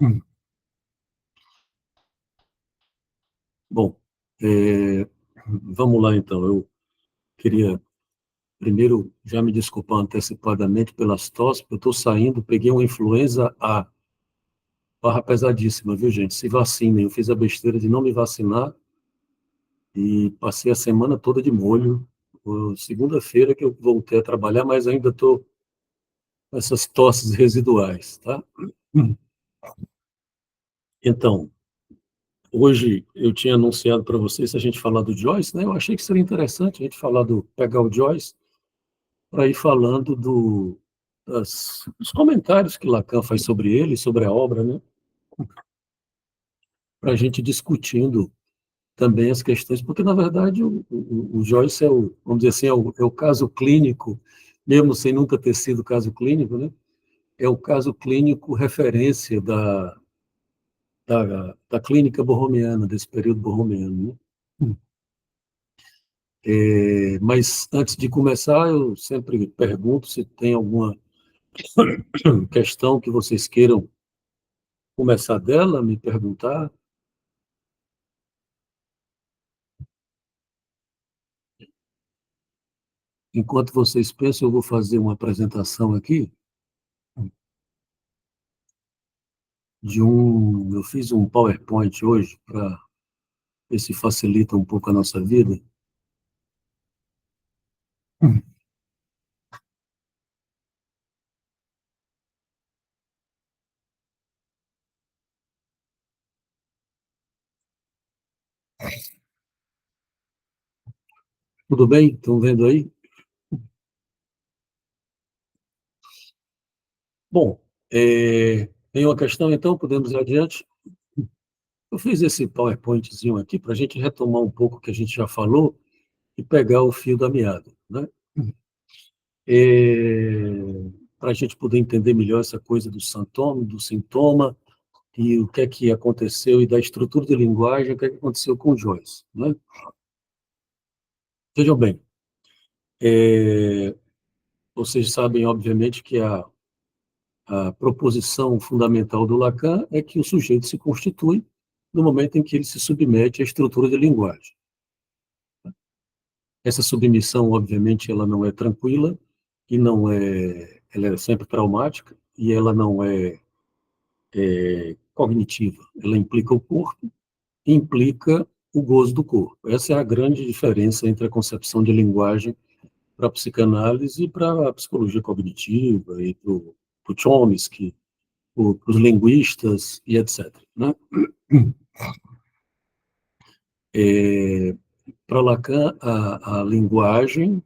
Hum. Bom, é, vamos lá então. Eu queria primeiro já me desculpar antecipadamente pelas tosses, porque eu estou saindo, peguei uma influenza A, barra pesadíssima, viu, gente? Se vacinem, eu fiz a besteira de não me vacinar e passei a semana toda de molho. Segunda-feira que eu voltei a trabalhar, mas ainda estou com essas tosses residuais, tá? Hum. Então, hoje eu tinha anunciado para vocês a gente falar do Joyce, né? Eu achei que seria interessante a gente falar pegar o Joyce para ir falando dos comentários que Lacan faz sobre ele, sobre a obra, né? Para a gente discutindo também as questões, porque, na verdade, o Joyce vamos dizer assim, é o caso clínico, mesmo sem nunca ter sido caso clínico, né? É o caso clínico referência da clínica borromiana, desse período borromiano, né? Mas, antes de começar, eu sempre pergunto se tem alguma questão que vocês queiram começar dela, me perguntar. Enquanto vocês pensam, eu vou fazer uma apresentação aqui eu fiz um PowerPoint hoje para ver se facilita um pouco a nossa vida. Tudo bem? Estão vendo aí? Bom, tem uma questão, então, podemos ir adiante? Eu fiz esse PowerPointzinho aqui para a gente retomar um pouco o que a gente já falou e pegar o fio da meada, né? Para a gente poder entender melhor essa coisa do sintoma, e o que é que aconteceu, e da estrutura de linguagem, o que é que aconteceu com o Joyce, né? Vejam bem, é, vocês sabem, obviamente, que a proposição fundamental do Lacan é que o sujeito se constitui no momento em que ele se submete à estrutura de linguagem. Essa submissão, obviamente, ela não é tranquila, e ela é sempre traumática, e ela não é cognitiva. Ela implica o corpo, implica o gozo do corpo. Essa é a grande diferença entre a concepção de linguagem para a psicanálise e para a psicologia cognitiva, e para o Chomsky, para os linguistas e etc., né? Para Lacan, a linguagem,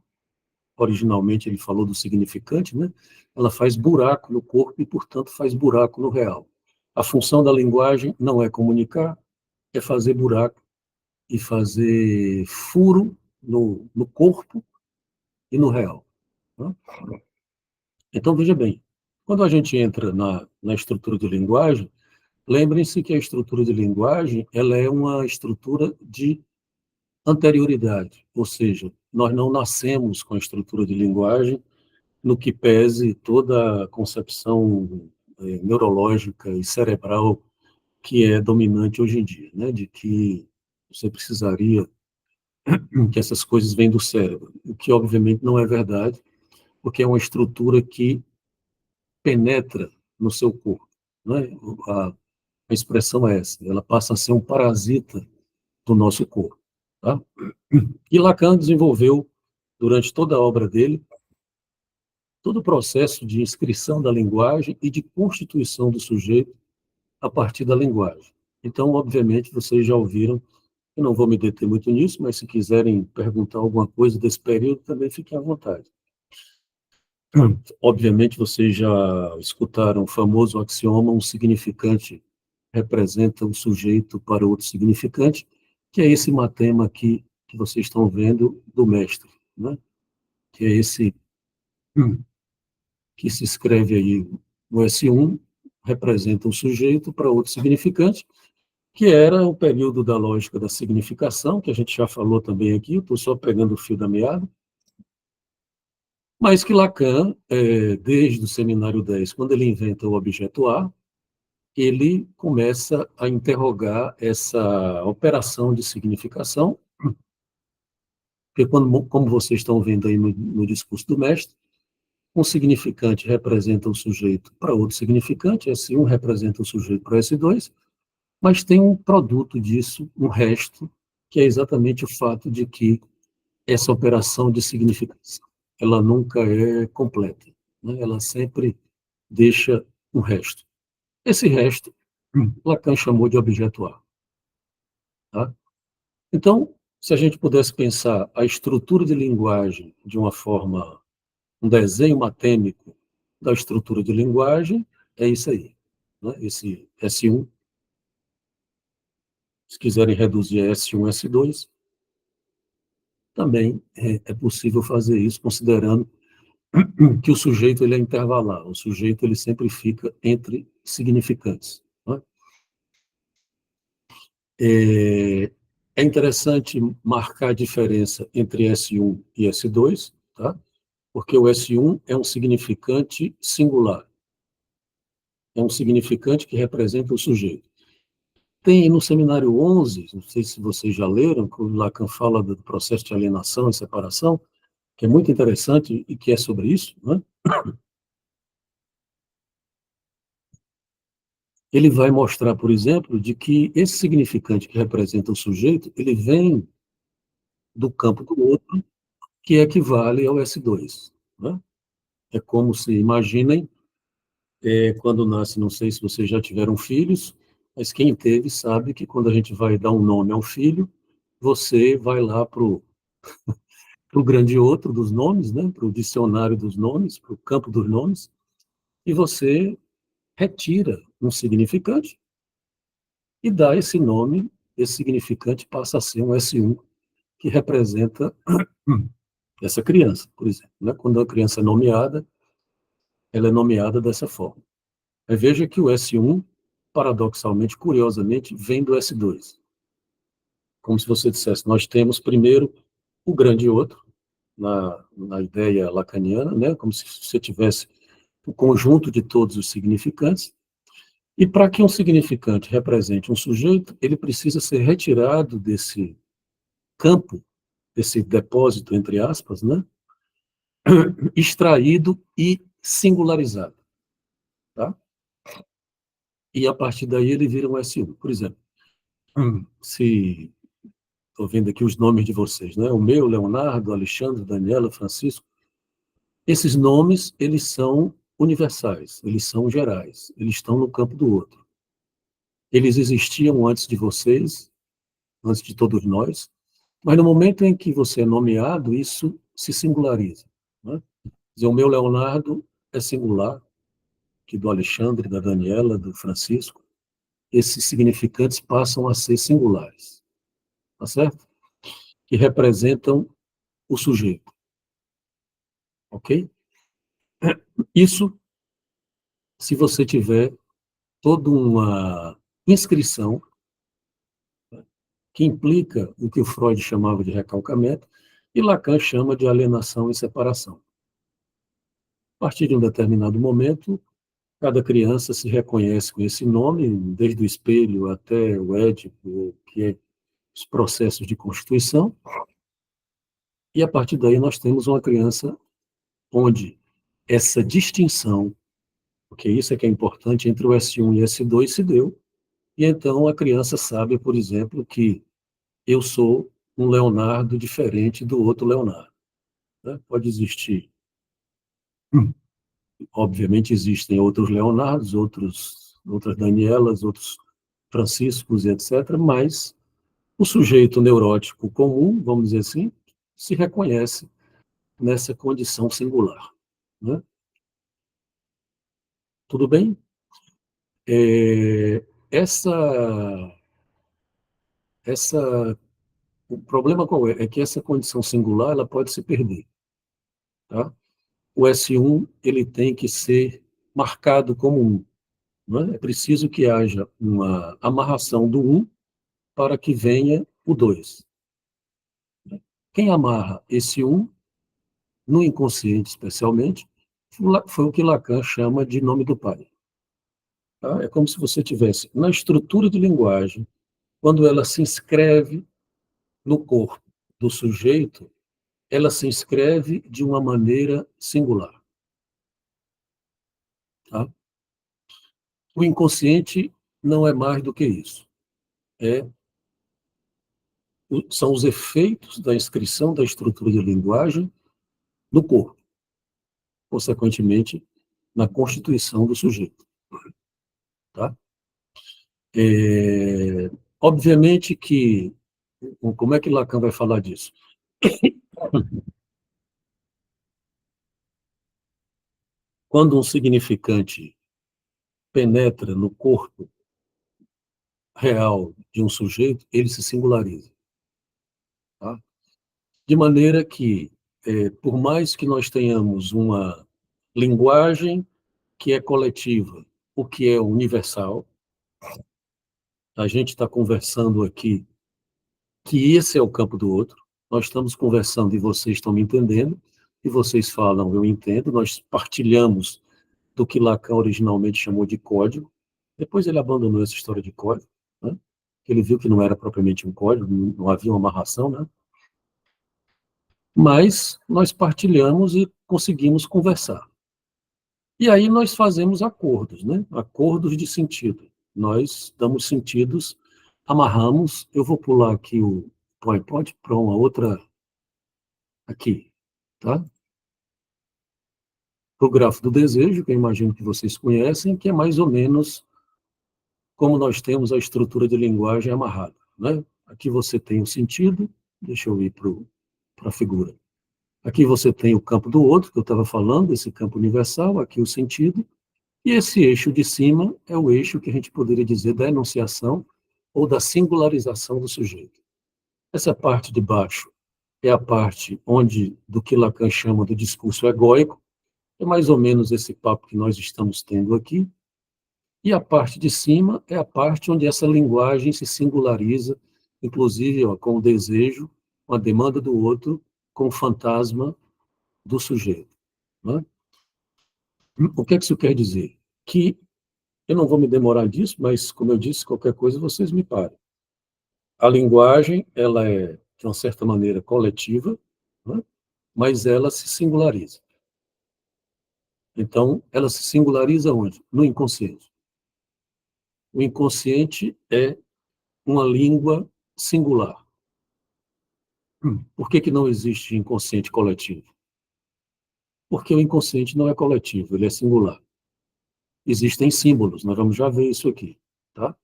originalmente ele falou do significante, né? Ela faz buraco no corpo e, portanto, faz buraco no real. A função da linguagem não é comunicar, é fazer buraco e fazer furo no corpo e no real, né? Então, veja bem, quando a gente entra na estrutura de linguagem, lembrem-se que a estrutura de linguagem ela é uma estrutura de anterioridade, ou seja, nós não nascemos com a estrutura de linguagem no que pese toda a concepção neurológica e cerebral que é dominante hoje em dia, né, de que você precisaria que essas coisas vêm do cérebro, o que obviamente não é verdade, porque é uma estrutura que penetra no seu corpo, né? A, a expressão é essa, ela passa a ser um parasita do nosso corpo, tá? E Lacan desenvolveu, durante toda a obra dele, todo o processo de inscrição da linguagem e de constituição do sujeito a partir da linguagem. Então, obviamente, vocês já ouviram, eu não vou me deter muito nisso, mas se quiserem perguntar alguma coisa desse período, também fiquem à vontade. Obviamente, vocês já escutaram o famoso axioma: um significante representa um sujeito para outro significante, que é esse matema aqui que vocês estão vendo do mestre, né? Que é esse que se escreve aí no S1, representa um sujeito para outro significante, que era o período da lógica da significação, que a gente já falou também aqui, estou só pegando o fio da meada, mas que Lacan, desde o Seminário 10, quando ele inventa o objeto A, ele começa a interrogar essa operação de significação, porque como vocês estão vendo aí no discurso do mestre, um significante representa o sujeito para outro significante, S1 representa o sujeito para S2, mas tem um produto disso, um resto, que é exatamente o fato de que essa operação de significação, ela nunca é completa, né? Ela sempre deixa um resto. Esse resto, Lacan chamou de objeto A. Tá? Então, se a gente pudesse pensar a estrutura de linguagem de uma forma, um desenho matêmico da estrutura de linguagem, é isso aí. Né? Esse S1, se quiserem reduzir a S1, S2, também é possível fazer isso, considerando que o sujeito ele é intervalar, o sujeito ele sempre fica entre significantes. Né? É interessante marcar a diferença entre S1 e S2, tá? Porque o S1 é um significante singular, é um significante que representa o sujeito. Tem no seminário 11, não sei se vocês já leram, quando Lacan fala do processo de alienação e separação, que é muito interessante e que é sobre isso, né? Ele vai mostrar, por exemplo, de que esse significante que representa o sujeito, ele vem do campo do outro, que equivale ao S2. Né? É como se, imaginem, quando nasce, não sei se vocês já tiveram filhos, mas quem teve sabe que quando a gente vai dar um nome ao filho, você vai lá para o grande outro dos nomes, né? Para o dicionário dos nomes, para o campo dos nomes, e você retira um significante e dá esse nome, esse significante passa a ser um S1, que representa essa criança, por exemplo. Né? Quando a criança é nomeada, ela é nomeada dessa forma. Aí veja que o S1, paradoxalmente, curiosamente, vem do S2. Como se você dissesse, nós temos primeiro o grande outro, na ideia lacaniana, né? Como se você tivesse o conjunto de todos os significantes, e para que um significante represente um sujeito, ele precisa ser retirado desse campo, desse depósito, entre aspas, né? Extraído e singularizado. Tá? E a partir daí ele vira um S1. Por exemplo, se estou vendo aqui os nomes de vocês, né? O meu, Leonardo, Alexandre, Daniela, Francisco, esses nomes, eles são universais, eles são gerais, eles estão no campo do outro. Eles existiam antes de vocês, antes de todos nós, mas no momento em que você é nomeado, isso se singulariza. Né? Dizer, o meu Leonardo é singular, que do Alexandre, da Daniela, do Francisco, esses significantes passam a ser singulares, tá certo? Que representam o sujeito, ok? Isso se você tiver toda uma inscrição, né, que implica o que o Freud chamava de recalcamento e Lacan chama de alienação e separação. A partir de um determinado momento, cada criança se reconhece com esse nome, desde o espelho até o Édipo, que é os processos de constituição, e a partir daí nós temos uma criança onde essa distinção, porque isso é que é importante, entre o S1 e o S2 se deu, e então a criança sabe, por exemplo, que eu sou um Leonardo diferente do outro Leonardo. Né? Pode existir, obviamente existem outros Leonardos, outras Danielas, outros Franciscos, etc., mas o sujeito neurótico comum, vamos dizer assim, se reconhece nessa condição singular. Né? Tudo bem? É, essa, o problema qual é? É que essa condição singular ela pode se perder. Tá? O S1 ele tem que ser marcado como um. Né? É preciso que haja uma amarração do um para que venha o 2. Quem amarra esse um, no inconsciente especialmente, foi o que Lacan chama de nome do pai. Tá? É como se você tivesse, na estrutura de linguagem, quando ela se inscreve no corpo do sujeito, ela se inscreve de uma maneira singular. Tá? O inconsciente não é mais do que isso. É, são os efeitos da inscrição da estrutura de linguagem no corpo, consequentemente, na constituição do sujeito. Tá? É, obviamente que, como é que Lacan vai falar disso? Quando um significante penetra no corpo real de um sujeito, ele se singulariza. Tá? De maneira que, por mais que nós tenhamos uma linguagem que é coletiva, o que é universal, a gente está conversando aqui que esse é o campo do outro, nós estamos conversando e vocês estão me entendendo, e vocês falam, eu entendo, nós partilhamos do que Lacan originalmente chamou de código, depois ele abandonou essa história de código, né? Ele viu que não era propriamente um código, não havia uma amarração, né? Mas nós partilhamos e conseguimos conversar. E aí nós fazemos acordos, né? Acordos de sentido. Nós damos sentidos, amarramos. Eu vou pular aqui o PowerPoint para uma outra aqui, tá? O grafo do desejo, que eu imagino que vocês conhecem, que é mais ou menos como nós temos a estrutura de linguagem amarrada, né? Aqui você tem o sentido, deixa eu ir para a figura. Aqui você tem o campo do outro, que eu estava falando, esse campo universal, aqui o sentido, e esse eixo de cima é o eixo que a gente poderia dizer da enunciação ou da singularização do sujeito. Essa parte de baixo é a parte onde, do que Lacan chama do discurso egóico, é mais ou menos esse papo que nós estamos tendo aqui, e a parte de cima é a parte onde essa linguagem se singulariza, inclusive ó, com o desejo, com a demanda do outro, com o fantasma do sujeito. Né? O que é que isso quer dizer? Que eu não vou me demorar disso, mas, como eu disse, qualquer coisa vocês me parem. A linguagem, ela é, de uma certa maneira, coletiva, né? Mas ela se singulariza. Então, ela se singulariza onde? No inconsciente. O inconsciente é uma língua singular. Por que não existe inconsciente coletivo? Porque o inconsciente não é coletivo, ele é singular. Existem símbolos, nós vamos já ver isso aqui, tá?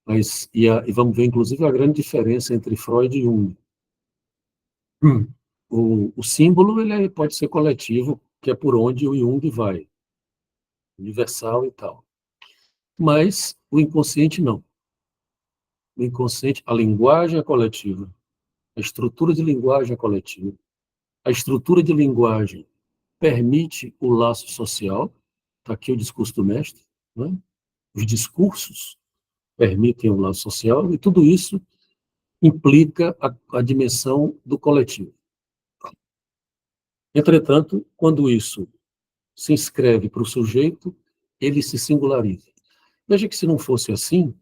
Mas, e vamos ver, inclusive, a grande diferença entre Freud e Jung. O símbolo ele pode ser coletivo, que é por onde o Jung vai, universal e tal. Mas o inconsciente não. O inconsciente, a linguagem é coletiva, a estrutura de linguagem é coletiva, a estrutura de linguagem permite o laço social, está aqui o discurso do mestre, né? Os discursos permitem o laço social, e tudo isso implica a dimensão do coletivo. Entretanto, quando isso se inscreve para o sujeito, ele se singulariza. Veja que se não fosse assim,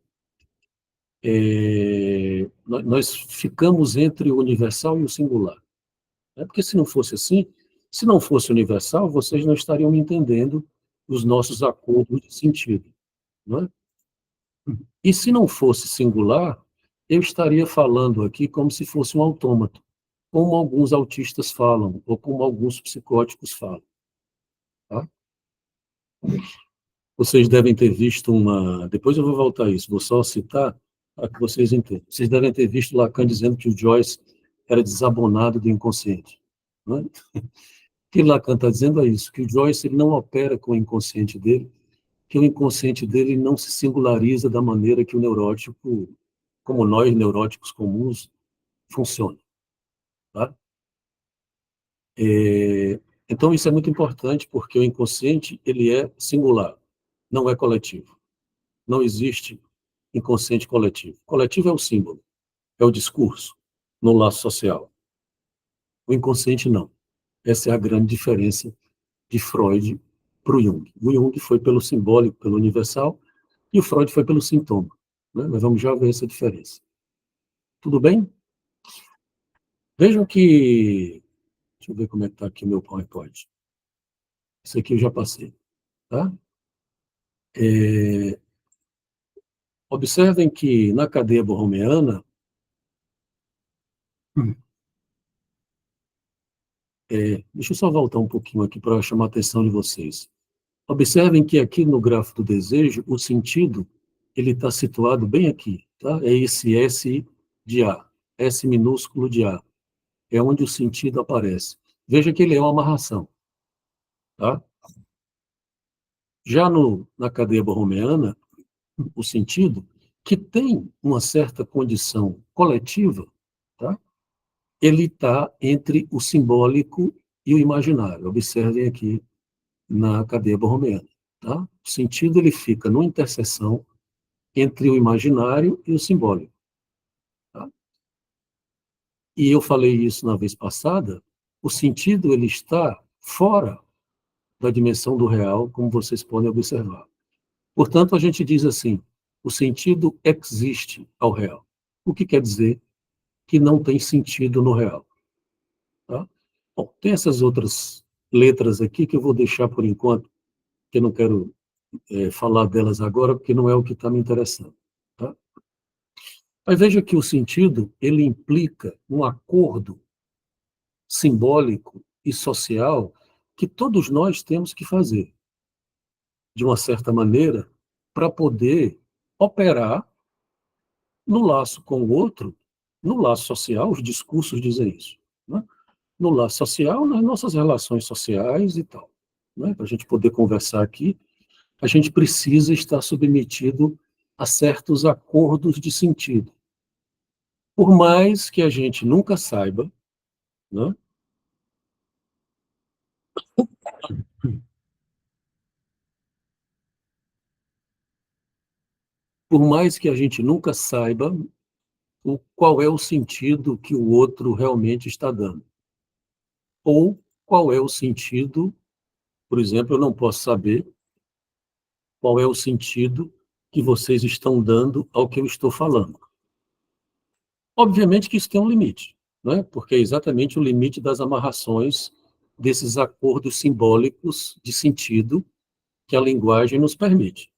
nós ficamos entre o universal e o singular. Né? Porque se não fosse assim, se não fosse universal, vocês não estariam entendendo os nossos acordos de sentido. Não é? E se não fosse singular, eu estaria falando aqui como se fosse um autômato, como alguns autistas falam, ou como alguns psicóticos falam. Tá? Vocês devem ter visto uma. Depois eu vou voltar a isso, vou só citar para que vocês entendam. Vocês devem ter visto Lacan dizendo que o Joyce era desabonado do inconsciente. Não é? O que Lacan está dizendo é isso, que o Joyce ele não opera com o inconsciente dele, que o inconsciente dele não se singulariza da maneira que o neurótico, como nós neuróticos comuns, funciona. Tá? Então isso é muito importante porque o inconsciente ele é singular, não é coletivo. Não existe inconsciente coletivo. Coletivo é o símbolo, é o discurso, no laço social. O inconsciente não. Essa é a grande diferença de Freud para o Jung. O Jung foi pelo simbólico, pelo universal, E o Freud foi pelo sintoma, né? Mas vamos já ver essa diferença. Tudo bem? Vejam que... Deixa eu ver como é que está aqui o meu PowerPoint. Isso aqui eu já passei, tá? Observem que na cadeia borromeana, deixa eu só voltar um pouquinho aqui para chamar a atenção de vocês. Observem que aqui no grafo do desejo, o sentido ele está situado bem aqui, tá? É esse S de A, S minúsculo de A. É onde o sentido aparece. Veja que ele é uma amarração, tá? Já na cadeia borromeana, o sentido, que tem uma certa condição coletiva, tá? Ele está entre o simbólico e o imaginário. Observem aqui na cadeia borromeana. Tá? O sentido ele fica numa interseção entre o imaginário e o simbólico. Tá? E eu falei isso na vez passada, o sentido ele está fora da dimensão do real, como vocês podem observar. Portanto, a gente diz assim, o sentido existe ao real. O que quer dizer que não tem sentido no real. Tá? Bom, tem essas outras letras aqui que eu vou deixar por enquanto, que eu não quero falar delas agora, porque não é o que está me interessando. Tá? Mas veja que o sentido, ele implica um acordo simbólico e social que todos nós temos que fazer, de uma certa maneira, para poder operar no laço com o outro, no laço social, os discursos dizem isso, né? No laço social, nas nossas relações sociais e tal. Né? Para a gente poder conversar aqui, a gente precisa estar submetido a certos acordos de sentido. Por mais que a gente nunca saiba, né? Por mais que a gente nunca saiba qual é o sentido que o outro realmente está dando. Ou qual é o sentido, por exemplo, eu não posso saber qual é o sentido que vocês estão dando ao que eu estou falando. Obviamente que isso tem um limite, né? Porque é exatamente o limite das amarrações desses acordos simbólicos de sentido que a linguagem nos permite.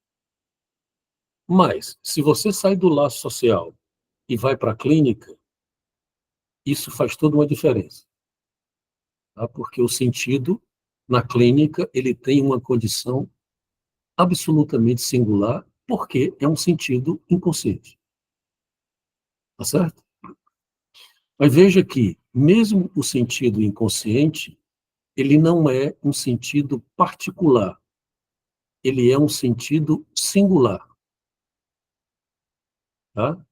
Mas, se você sai do laço social e vai para a clínica, isso faz toda uma diferença. Tá? Porque o sentido, na clínica, ele tem uma condição absolutamente singular, porque é um sentido inconsciente. Tá certo? Mas veja que, mesmo o sentido inconsciente, ele não é um sentido particular, ele é um sentido singular. Tá?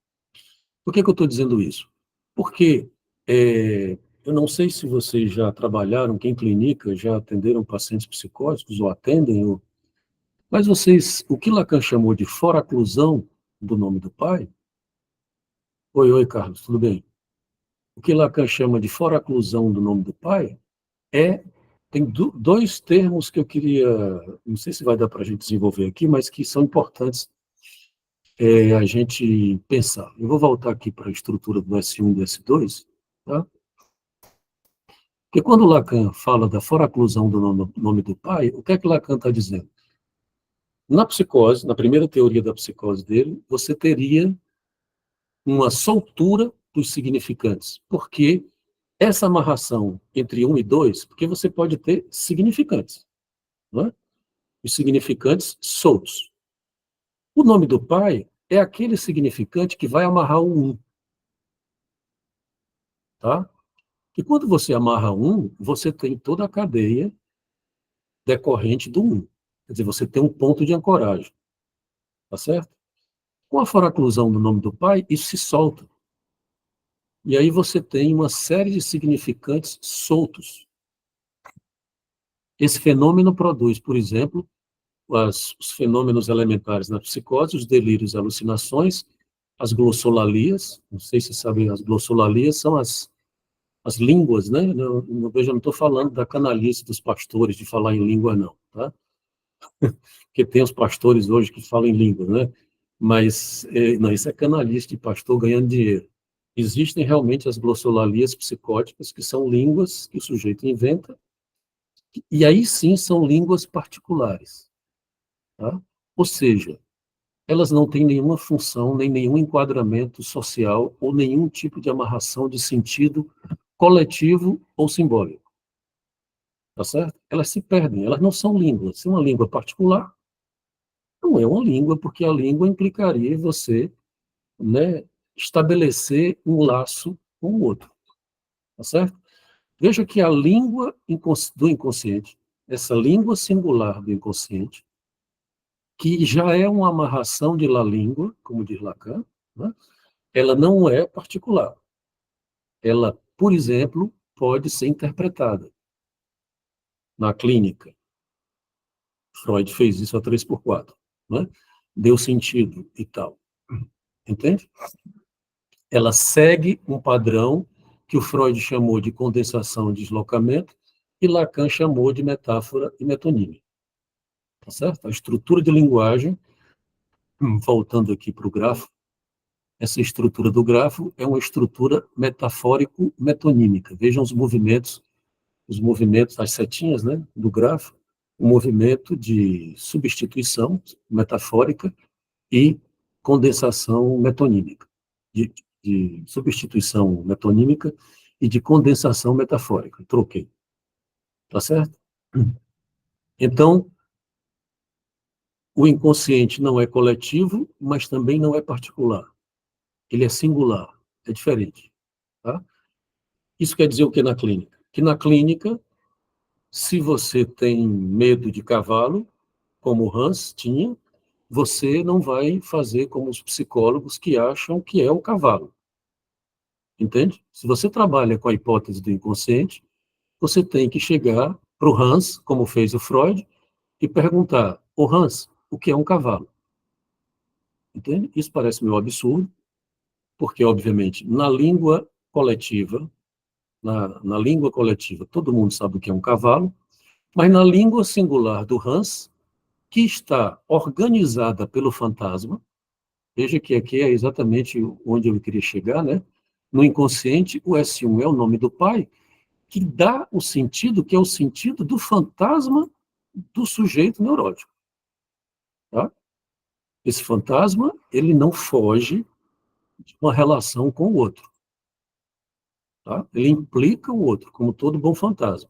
Por que eu estou dizendo isso? Porque eu não sei se vocês já trabalharam, quem clinica, já atenderam pacientes psicóticos ou atendem, mas vocês, o que Lacan chamou de foraclusão do nome do pai... Oi, Carlos, tudo bem? O que Lacan chama de foraclusão do nome do pai tem dois termos que eu queria, não sei se vai dar para a gente desenvolver aqui, mas que são importantes a gente pensar. Eu vou voltar aqui para a estrutura do S1 e do S2, tá? Porque quando Lacan fala da foraclusão do nome do pai, o que é que Lacan está dizendo? Na psicose, na primeira teoria da psicose dele, você teria uma soltura dos significantes, porque essa amarração entre um e dois, porque você pode ter significantes, não é? Os significantes soltos. O nome do pai é aquele significante que vai amarrar o um, tá? E quando você amarra um, você tem toda a cadeia decorrente do um. Quer dizer, você tem um ponto de ancoragem, tá certo? Com a foraclusão do nome do pai, isso se solta. E aí você tem uma série de significantes soltos. Esse fenômeno produz, por exemplo, os fenômenos elementares na psicose, os delírios e alucinações, as glossolalias, não sei se sabem, as glossolalias são as línguas, né? Eu não estou falando da canalice dos pastores de falar em língua, não, tá? Porque tem os pastores hoje que falam em línguas, né? Mas, não, isso é canalice de pastor ganhando dinheiro. Existem realmente as glossolalias psicóticas, que são línguas que o sujeito inventa, e aí sim são línguas particulares, tá? Ou seja, elas não têm nenhuma função, nem nenhum enquadramento social, ou nenhum tipo de amarração de sentido coletivo ou simbólico, tá certo? Elas se perdem, elas não são línguas. Se uma língua particular, não é uma língua, porque a língua implicaria você, né, estabelecer um laço com o outro, tá certo? Veja que a língua do inconsciente, essa língua singular do inconsciente, que já é uma amarração de la língua, como diz Lacan, né, ela não é particular. Ela, por exemplo, pode ser interpretada na clínica. Freud fez isso a 3x4, né? Deu sentido e tal. Entende? Ela segue um padrão que o Freud chamou de condensação e deslocamento e Lacan chamou de metáfora e metonímia. Tá certo? A estrutura de linguagem, voltando aqui para o grafo, essa estrutura do grafo é uma estrutura metafórico-metonímica. Vejam os movimentos, as setinhas, né, do grafo, o movimento de substituição metafórica e condensação metonímica, de substituição metonímica e de condensação metafórica. Troquei. Tá certo? Então, o inconsciente não é coletivo, mas também não é particular. Ele é singular, é diferente. Tá? Isso quer dizer o que na clínica? Que na clínica, se você tem medo de cavalo, como o Hans tinha, você não vai fazer como os psicólogos que acham que é o cavalo. Entende? Se você trabalha com a hipótese do inconsciente, você tem que chegar para o Hans, como fez o Freud, e perguntar: ô Hans, o que é um cavalo? Entende? Isso parece meio absurdo, porque, obviamente, na língua coletiva, todo mundo sabe o que é um cavalo, mas na língua singular do Hans, que está organizada pelo fantasma, veja que aqui é exatamente onde eu queria chegar, né? No inconsciente, o S1 é o nome do pai, que dá o sentido, que é o sentido do fantasma do sujeito neurótico. Tá? Esse fantasma, ele não foge de uma relação com o outro. Tá? Ele implica o outro, como todo bom fantasma.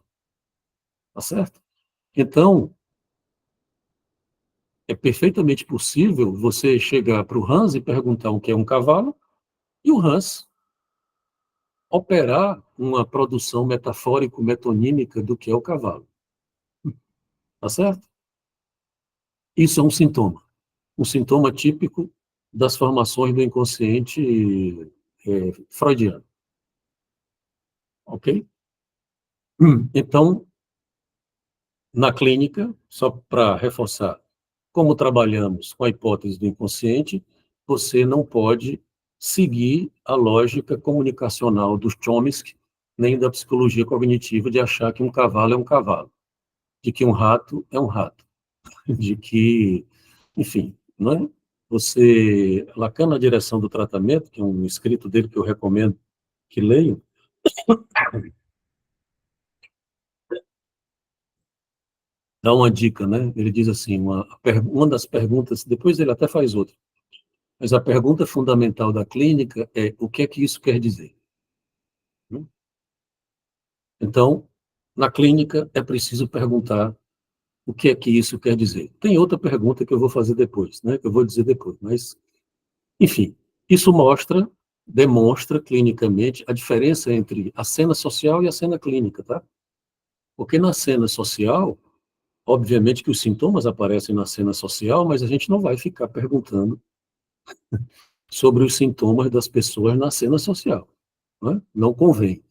Tá certo? Então, é perfeitamente possível você chegar para o Hans e perguntar o que é um cavalo, e o Hans operar uma produção metafórico-metonímica do que é o cavalo. Tá certo? Isso é um sintoma típico das formações do inconsciente freudiano. Ok? Então, na clínica, só para reforçar, como trabalhamos com a hipótese do inconsciente, você não pode seguir a lógica comunicacional dos Chomsky, nem da psicologia cognitiva de achar que um cavalo é um cavalo, de que um rato é um rato, de que, enfim, não é? Você, Lacan na direção do tratamento, que é um escrito dele que eu recomendo que leiam, dá uma dica, né? Ele diz assim, uma das perguntas, depois ele até faz outra, mas a pergunta fundamental da clínica é: o que é que isso quer dizer? Então, na clínica é preciso perguntar o que é que isso quer dizer. Tem outra pergunta que eu vou fazer depois, né? Que eu vou dizer depois, mas, enfim, isso demonstra clinicamente a diferença entre a cena social e a cena clínica, tá? Porque na cena social, obviamente que os sintomas aparecem na cena social, mas a gente não vai ficar perguntando sobre os sintomas das pessoas na cena social, né? Não convém.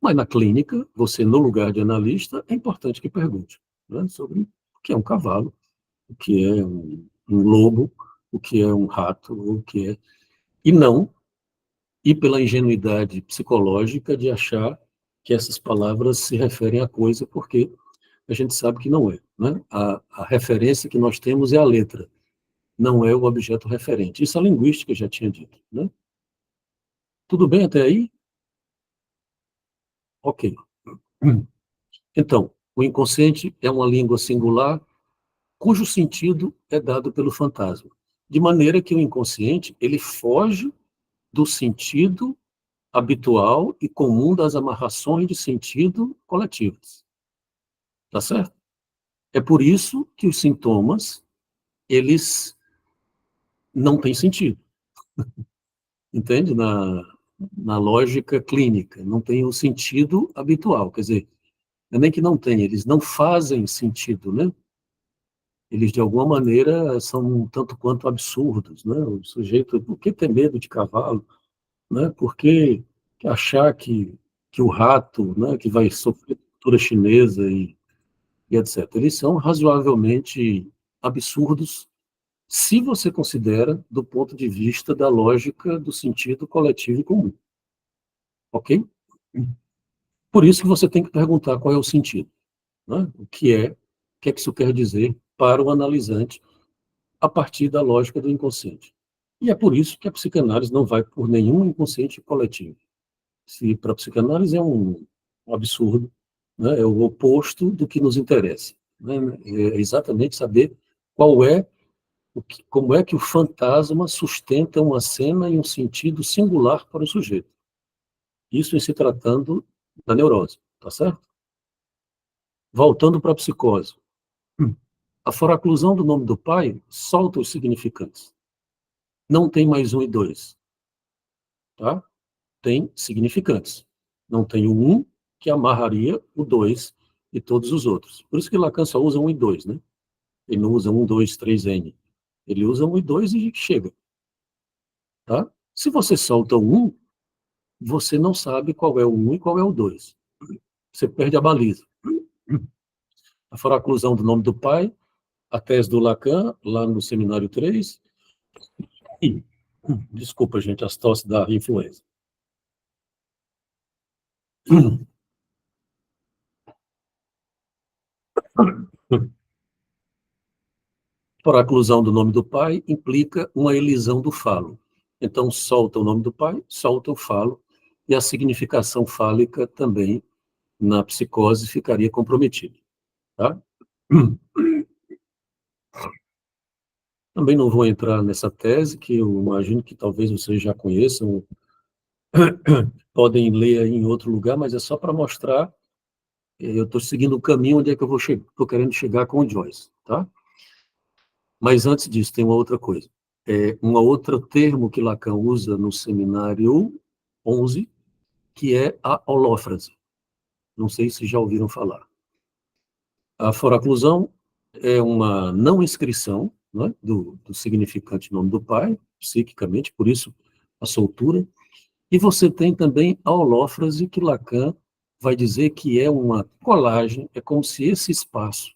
Mas na clínica, você, no lugar de analista, é importante que pergunte, né, sobre o que é um cavalo, o que é um lobo, o que é um rato, o que é. E não ir pela ingenuidade psicológica de achar que essas palavras se referem a coisa, porque a gente sabe que não é. né? A referência que nós temos é a letra, não é o objeto referente. Isso a linguística já tinha dito, né? Tudo bem até aí? Ok. Então, o inconsciente é uma língua singular cujo sentido é dado pelo fantasma. De maneira que o inconsciente, ele foge do sentido habitual e comum das amarrações de sentido coletivas. Tá certo? É por isso que os sintomas, eles não têm sentido. Entende? Na lógica clínica, não tem o sentido habitual. Quer dizer, não é nem que não tem, eles não fazem sentido, né? Eles, de alguma maneira, são um tanto quanto absurdos, né? O sujeito, por que ter medo de cavalo, né? Por que achar que o rato, né, que vai sofrer cultura chinesa e etc. Eles são razoavelmente absurdos se você considera do ponto de vista da lógica do sentido coletivo e comum, ok? Por isso que você tem que perguntar qual é o sentido, né? O que é que isso quer dizer para o analisante a partir da lógica do inconsciente. E é por isso que a psicanálise não vai por nenhum inconsciente coletivo. Se para a psicanálise é um absurdo, né? É o oposto do que nos interessa, né? É exatamente saber qual é como é que o fantasma sustenta uma cena e um sentido singular para o sujeito. Isso em se tratando da neurose, tá certo? Voltando para a psicose. A foraclusão do nome do pai solta os significantes. Não tem mais um e dois, tá? Tem significantes. Não tem o um que amarraria o dois e todos os outros. Por isso que Lacan só usa um e dois, né? Ele não usa um, dois, três, N. Ele usa um e dois e chega, tá? Se você solta o um, você não sabe qual é o um e qual é o dois. Você perde a baliza. A foraclusão do nome do pai, a tese do Lacan, lá no seminário 3. E, desculpa, gente, as tosses da influenza. Foraclusão do nome do pai implica uma elisão do falo. Então, solta o nome do pai, solta o falo, e a significação fálica também, na psicose, ficaria comprometida. Tá? Também não vou entrar nessa tese, que eu imagino que talvez vocês já conheçam, podem ler aí em outro lugar, mas é só para mostrar, eu estou seguindo o caminho onde é que eu estou querendo chegar com o Joyce. Tá? Mas antes disso, tem uma outra coisa. Um outro termo que Lacan usa no seminário 11, que é a holófrase. Não sei se já ouviram falar. A foraclusão é uma não inscrição, né, do significante nome do pai, psiquicamente, por isso a soltura. E você tem também a holófrase, que Lacan vai dizer que é uma colagem, é como se esse espaço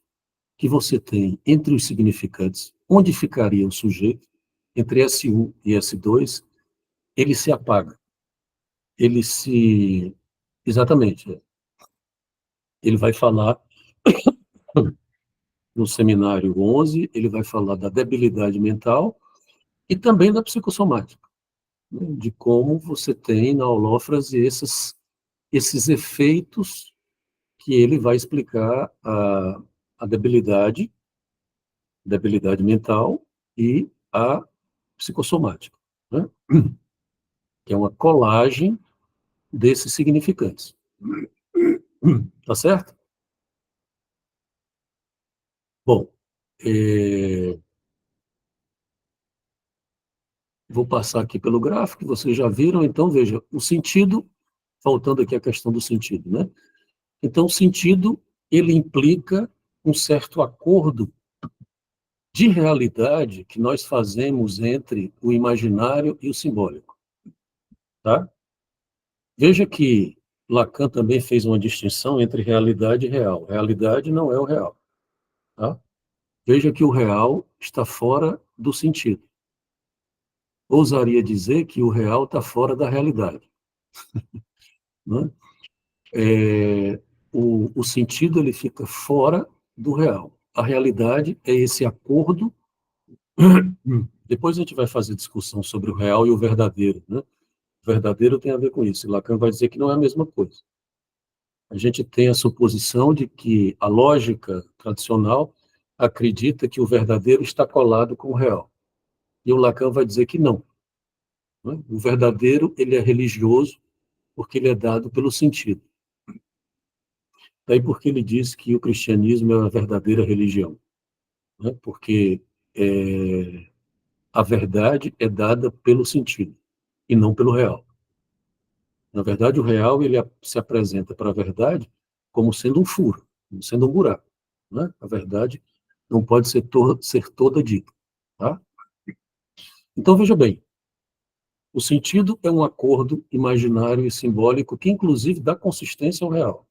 que você tem entre os significantes, onde ficaria o sujeito, entre S1 e S2, ele se apaga. Ele se... Exatamente. Ele vai falar, no seminário 11, ele vai falar da debilidade mental e também da psicossomática, né? De como você tem na holófrase esses efeitos que ele vai explicar a debilidade mental e a psicossomática, né? Que é uma colagem desses significantes. Tá certo? Bom, é, vou passar aqui pelo gráfico, vocês já viram, então veja, o sentido, faltando aqui a questão do sentido, né? Então, o sentido, ele implica um certo acordo de realidade que nós fazemos entre o imaginário e o simbólico, tá? Veja que Lacan também fez uma distinção entre realidade e real. Realidade não é o real, tá? Veja que o real está fora do sentido. Ousaria dizer que o real está fora da realidade, né? O sentido ele fica fora do real. a realidade é esse acordo. Depois a gente vai fazer discussão sobre o real e o verdadeiro, né? O verdadeiro tem a ver com isso. E Lacan vai dizer que não é a mesma coisa. A gente tem a suposição de que a lógica tradicional acredita que o verdadeiro está colado com o real. E o Lacan vai dizer que não, né? O verdadeiro, ele é religioso porque ele é dado pelo sentido. Daí porque ele diz que o cristianismo é a verdadeira religião, né? Porque a verdade é dada pelo sentido e não pelo real. Na verdade, o real ele se apresenta para a verdade como sendo um furo, como sendo um buraco, né? A verdade não pode ser toda dita, tá? Então, veja bem, o sentido é um acordo imaginário e simbólico que, inclusive, dá consistência ao real,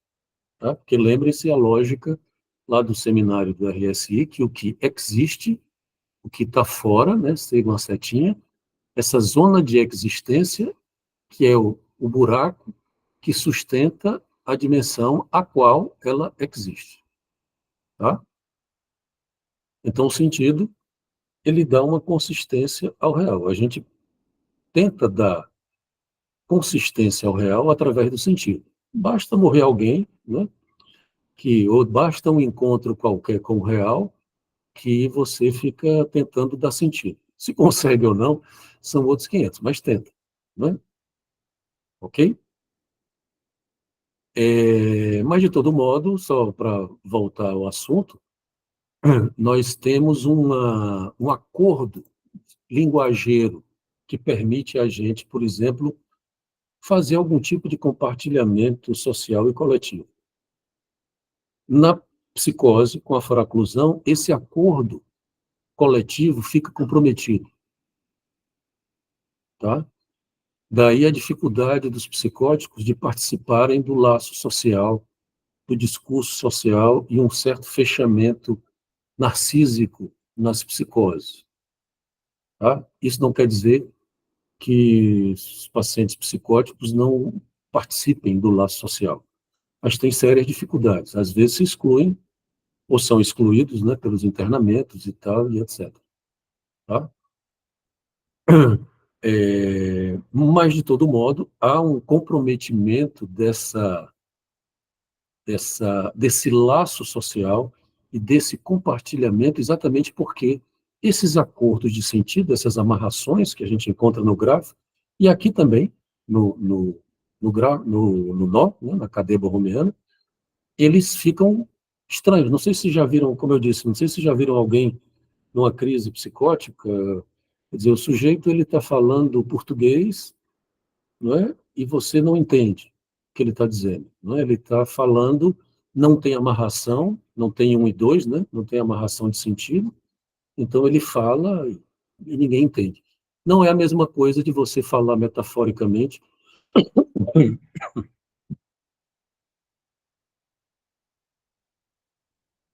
tá? Porque lembrem-se a lógica lá do seminário do RSI, que o que existe, o que está fora, né, segue uma setinha, essa zona de existência, que é o buraco que sustenta a dimensão a qual ela existe, tá? Então, o sentido, ele dá uma consistência ao real. A gente tenta dar consistência ao real através do sentido. Basta morrer alguém, né? Ou basta um encontro qualquer com o real, que você fica tentando dar sentido. Se consegue ou não, são outros 500, mas tenta, né? Ok? Mas, de todo modo, só para voltar ao assunto, nós temos um acordo linguageiro que permite a gente, por exemplo, fazer algum tipo de compartilhamento social e coletivo. Na psicose, com a foraclusão, esse acordo coletivo fica comprometido, tá? Daí a dificuldade dos psicóticos de participarem do laço social, do discurso social e um certo fechamento narcísico nas psicoses, tá? Isso não quer dizer que os pacientes psicóticos não participem do laço social, mas tem sérias dificuldades. Às vezes se excluem ou são excluídos, né, pelos internamentos e tal, e etc. Tá? Mas, de todo modo, há um comprometimento desse laço social e desse compartilhamento, exatamente porque esses acordos de sentido, essas amarrações que a gente encontra no grafo, e aqui também, no nó, né, na cadeia borromeana, eles ficam estranhos. Não sei se já viram, como eu disse, não sei se já viram alguém numa crise psicótica, quer dizer, o sujeito ele está falando português, não é? E você não entende o que ele está dizendo, não é? Ele está falando, não tem amarração, não tem um e dois, né? Não tem amarração de sentido, então ele fala e ninguém entende. Não é a mesma coisa de você falar metaforicamente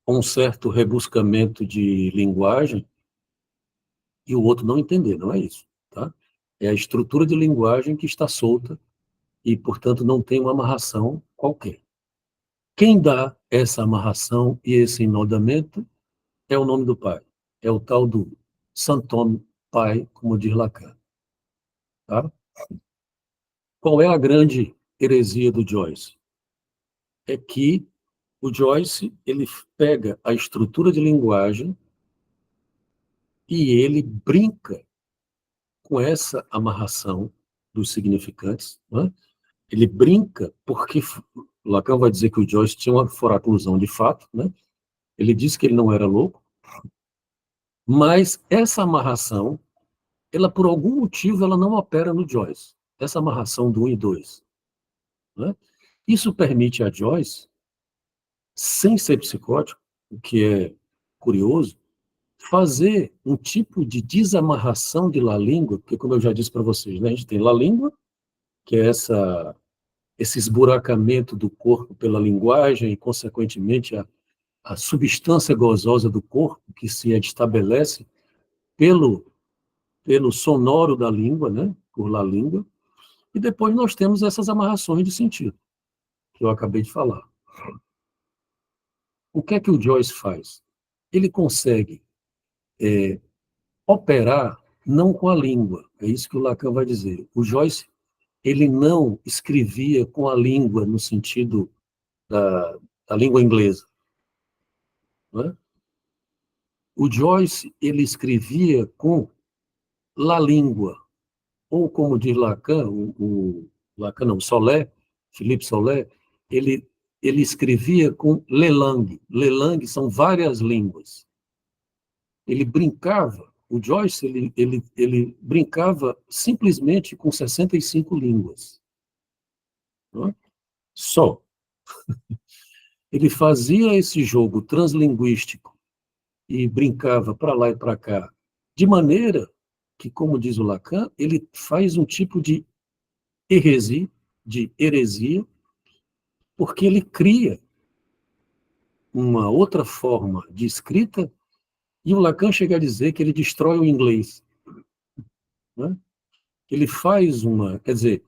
com um certo rebuscamento de linguagem e o outro não entender, não é isso, tá? É a estrutura de linguagem que está solta e, portanto, não tem uma amarração qualquer. Quem dá essa amarração e esse enodamento é o nome do pai. É o tal do Santome Pai, como diz Lacan. Tá? Qual é a grande heresia do Joyce? É que o Joyce ele pega a estrutura de linguagem e ele brinca com essa amarração dos significantes, né? Ele brinca porque Lacan vai dizer que o Joyce tinha uma foraclusão de fato, né? Ele disse que ele não era louco, mas essa amarração, ela por algum motivo, ela não opera no Joyce. Essa amarração do 1 e 2. Né? Isso permite a Joyce, sem ser psicótico, o que é curioso, fazer um tipo de desamarração de la língua, porque, como eu já disse para vocês, né, a gente tem la língua, que é esse esburacamento do corpo pela linguagem e, consequentemente, a substância gozosa do corpo que se estabelece pelo, pelo sonoro da língua, né, por la língua, e depois nós temos essas amarrações de sentido, que eu acabei de falar. O que é que o Joyce faz? ele consegue operar não com a língua. É isso que o Lacan vai dizer. O Joyce, ele não escrevia com a língua no sentido da língua inglesa. Não é? O Joyce, ele escrevia com la língua, ou como diz Lacan, Lacan não, Solé, Philippe Solé, ele, ele escrevia com le langue. Le langue são várias línguas. Ele brincava, o Joyce, ele brincava simplesmente com 65 línguas. Não é? Só. Ele fazia esse jogo translinguístico e brincava para lá e para cá, de maneira que, como diz o Lacan, ele faz um tipo de heresia, porque ele cria uma outra forma de escrita, e o Lacan chega a dizer que ele destrói o inglês. Né? Ele faz quer dizer,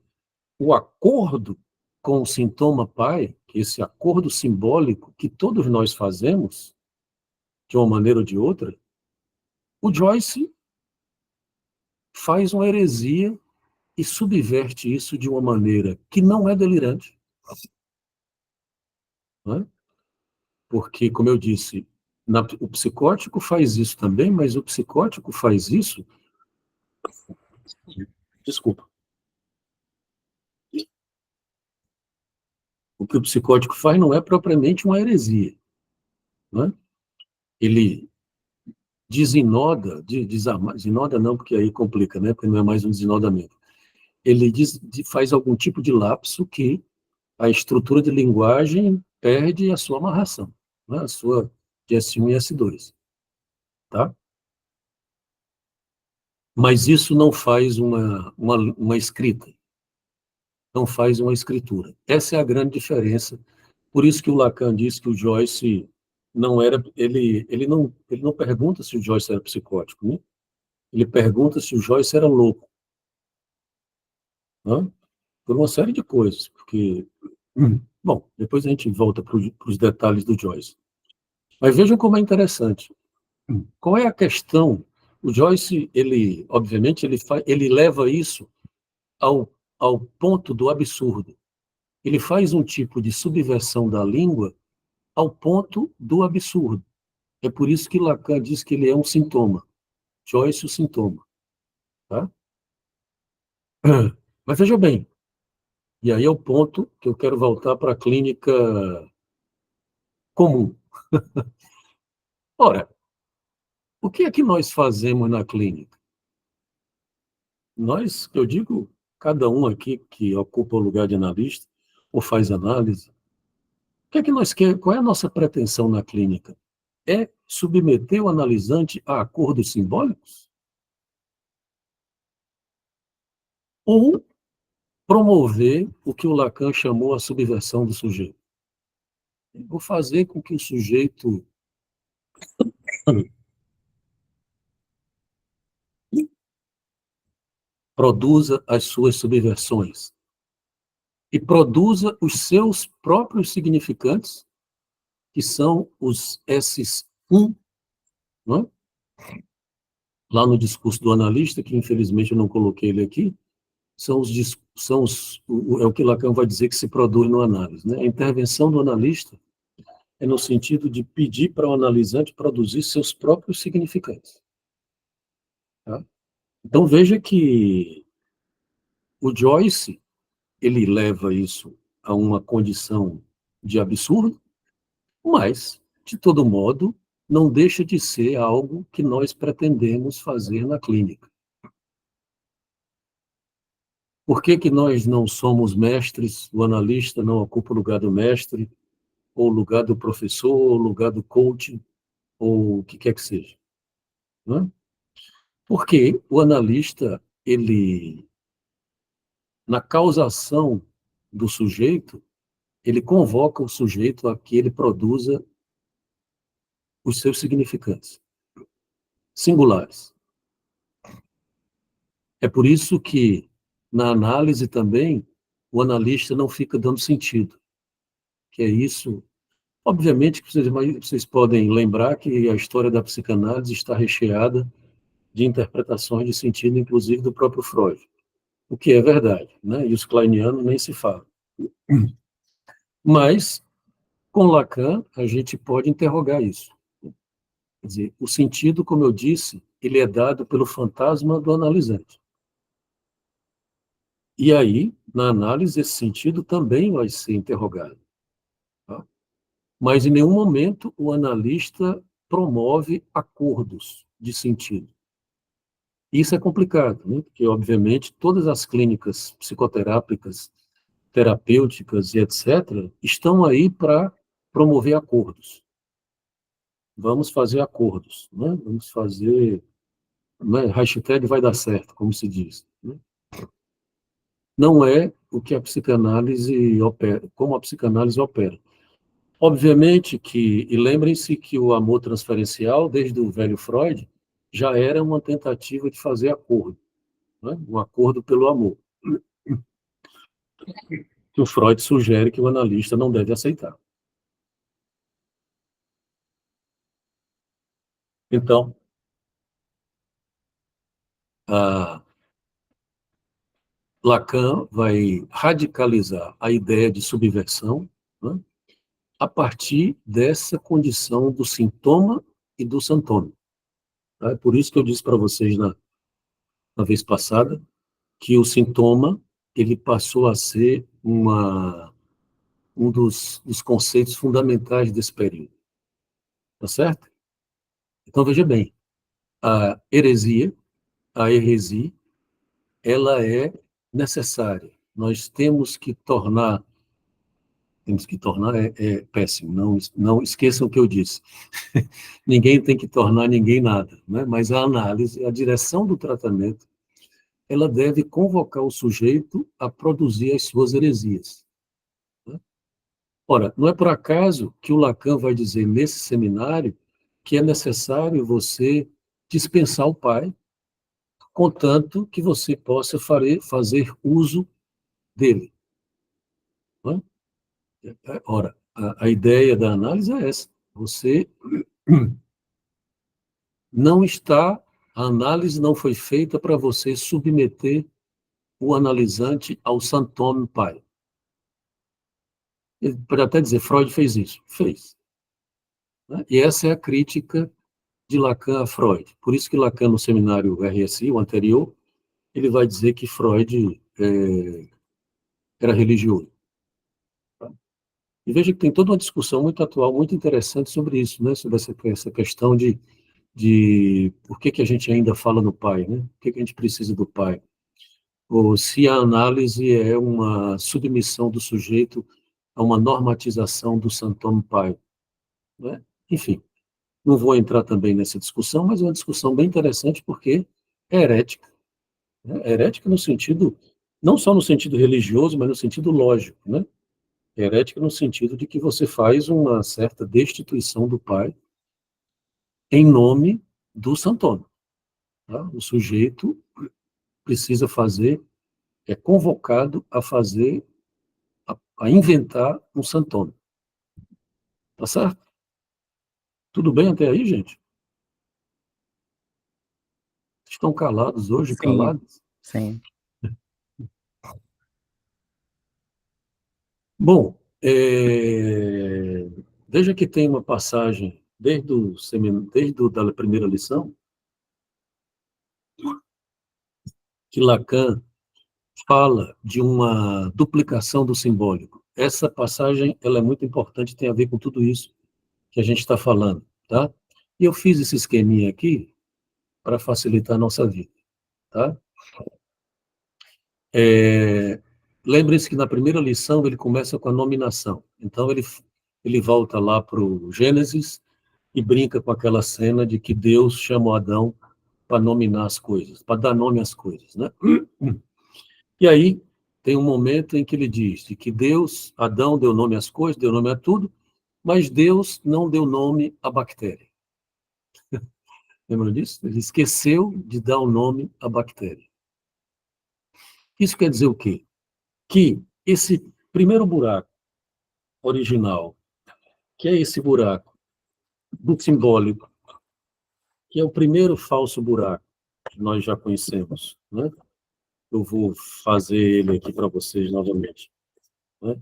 o acordo com o sintoma pai, que esse acordo simbólico que todos nós fazemos, de uma maneira ou de outra, o Joyce faz uma heresia e subverte isso de uma maneira que não é delirante. Né? Porque, como eu disse, o psicótico faz isso também, mas o psicótico faz isso. Desculpa. O que o psicótico faz não é propriamente uma heresia. Né? Ele desinoda não, porque aí complica, né? Porque não é mais um desinodamento. Ele faz algum tipo de lapso que a estrutura de linguagem perde a sua amarração, né? A sua de S1 e S2. Tá? Mas isso não faz uma escrita, não faz uma escritura. Essa é a grande diferença. Por isso que o Lacan diz que o Joyce não era, ele não pergunta se o Joyce era psicótico, né? Ele pergunta se o Joyce era louco, né? Por uma série de coisas, porque, bom, depois a gente volta para os detalhes do Joyce. Mas vejam como é interessante. Qual é a questão? O Joyce, obviamente, ele leva isso ao ponto do absurdo. Ele faz um tipo de subversão da língua ao ponto do absurdo. É por isso que Lacan diz que ele é um sintoma. Joyce, o sintoma. Tá? Mas veja bem, e aí é o ponto que eu quero voltar para a clínica comum. Ora, o que é que nós fazemos na clínica? Nós, eu digo, cada um aqui que ocupa o lugar de analista ou faz análise, o que é que nós queremos? Qual é a nossa pretensão na clínica? É submeter o analisante a acordos simbólicos? Ou promover o que o Lacan chamou a subversão do sujeito? Vou fazer com que o sujeito produza as suas subversões e produza os seus próprios significantes, que são os S's1, não é? Lá no discurso do analista, que infelizmente eu não coloquei ele aqui, é o que Lacan vai dizer que se produz no análise. Né? A intervenção do analista é no sentido de pedir para o analisante produzir seus próprios significantes. Tá? Então veja que o Joyce, ele leva isso a uma condição de absurdo, mas, de todo modo, não deixa de ser algo que nós pretendemos fazer na clínica. Por que que nós não somos mestres, o analista não ocupa o lugar do mestre, ou o lugar do professor, ou o lugar do coach, ou o que quer que seja? Né? Porque o analista, na causação do sujeito, ele convoca o sujeito a que ele produza os seus significantes singulares. É por isso que, na análise também, o analista não fica dando sentido, que é isso. Obviamente que vocês podem lembrar que a história da psicanálise está recheada de interpretações de sentido, inclusive do próprio Freud, o que é verdade, né? E os kleinianos nem se falam. Mas, com Lacan, a gente pode interrogar isso. Quer dizer, o sentido, como eu disse, ele é dado pelo fantasma do analisante. E aí, na análise, esse sentido também vai ser interrogado. Tá? Mas, em nenhum momento, o analista promove acordos de sentido. Isso é complicado, né? Porque, obviamente, todas as clínicas psicoterápicas, terapêuticas e etc., estão aí para promover acordos. Vamos fazer acordos, né? Vamos fazer, né? Hashtag vai dar certo, como se diz. Né? Não é o que a psicanálise opera, como a psicanálise opera. Obviamente que, e lembrem-se que o amor transferencial, desde o velho Freud, já era uma tentativa de fazer acordo, né? Um acordo pelo amor, que o Freud sugere que o analista não deve aceitar. Então, a Lacan vai radicalizar a ideia de subversão, né, a partir dessa condição do sintoma e do sintoma. Tá? É por isso que eu disse para vocês na vez passada que o sintoma ele passou a ser um dos conceitos fundamentais desse período. Tá certo? Então, veja bem, a heresia, a heresia, ela é necessária. Nós temos que tornar é péssimo, não esqueçam o que eu disse. Ninguém tem que tornar ninguém nada, né? Mas a análise, a direção do tratamento, ela deve convocar o sujeito a produzir as suas heresias. Né? Ora, não é por acaso que o Lacan vai dizer nesse seminário que é necessário você dispensar o pai, contanto que você possa fazer uso dele. Né? Ora, a ideia da análise é essa. Você não está, a análise não foi feita para você submeter o analisante ao Santome pai. Ele pode até dizer, Freud fez isso. Fez. Né? E essa é a crítica de Lacan a Freud. Por isso que Lacan, no seminário RSI, o anterior, ele vai dizer que Freud era religioso. Tá? E veja que tem toda uma discussão muito atual, muito interessante sobre isso, né? Sobre essa questão de por que a gente ainda fala no pai, né? Por que a gente precisa do pai? Ou se a análise é uma submissão do sujeito a uma normatização do Santoro pai, né? Enfim, não vou entrar também nessa discussão, mas é uma discussão bem interessante porque é herética. Né? É herética no sentido, não só no sentido religioso, mas no sentido lógico, né? É herética no sentido de que você faz uma certa destituição do pai em nome do Santoro. Tá? O sujeito precisa fazer, é convocado a fazer, a inventar um Santoro. Tá certo? Tudo bem até aí, gente? Estão calados hoje, Sim, calados? sim. Bom, veja que tem uma passagem da primeira lição, que Lacan fala de uma duplicação do simbólico. Essa passagem ela é muito importante, tem a ver com tudo isso que a gente está falando, tá? E eu fiz esse esqueminha aqui para facilitar a nossa vida, tá? É, lembre-se que na primeira lição ele começa com a nominação. Então ele volta lá para o Gênesis e brinca com aquela cena de que Deus chamou Adão para nominar as coisas, para dar nome às coisas, né? E aí tem um momento em que ele diz de que Adão deu nome às coisas, deu nome a tudo, mas Deus não deu nome à bactéria. Lembra disso? Ele esqueceu de dar o nome à bactéria. Isso quer dizer o quê? Que esse primeiro buraco original que é esse buraco do simbólico, que é o primeiro falso buraco que nós já conhecemos, né? Eu vou fazer ele aqui para vocês novamente, né?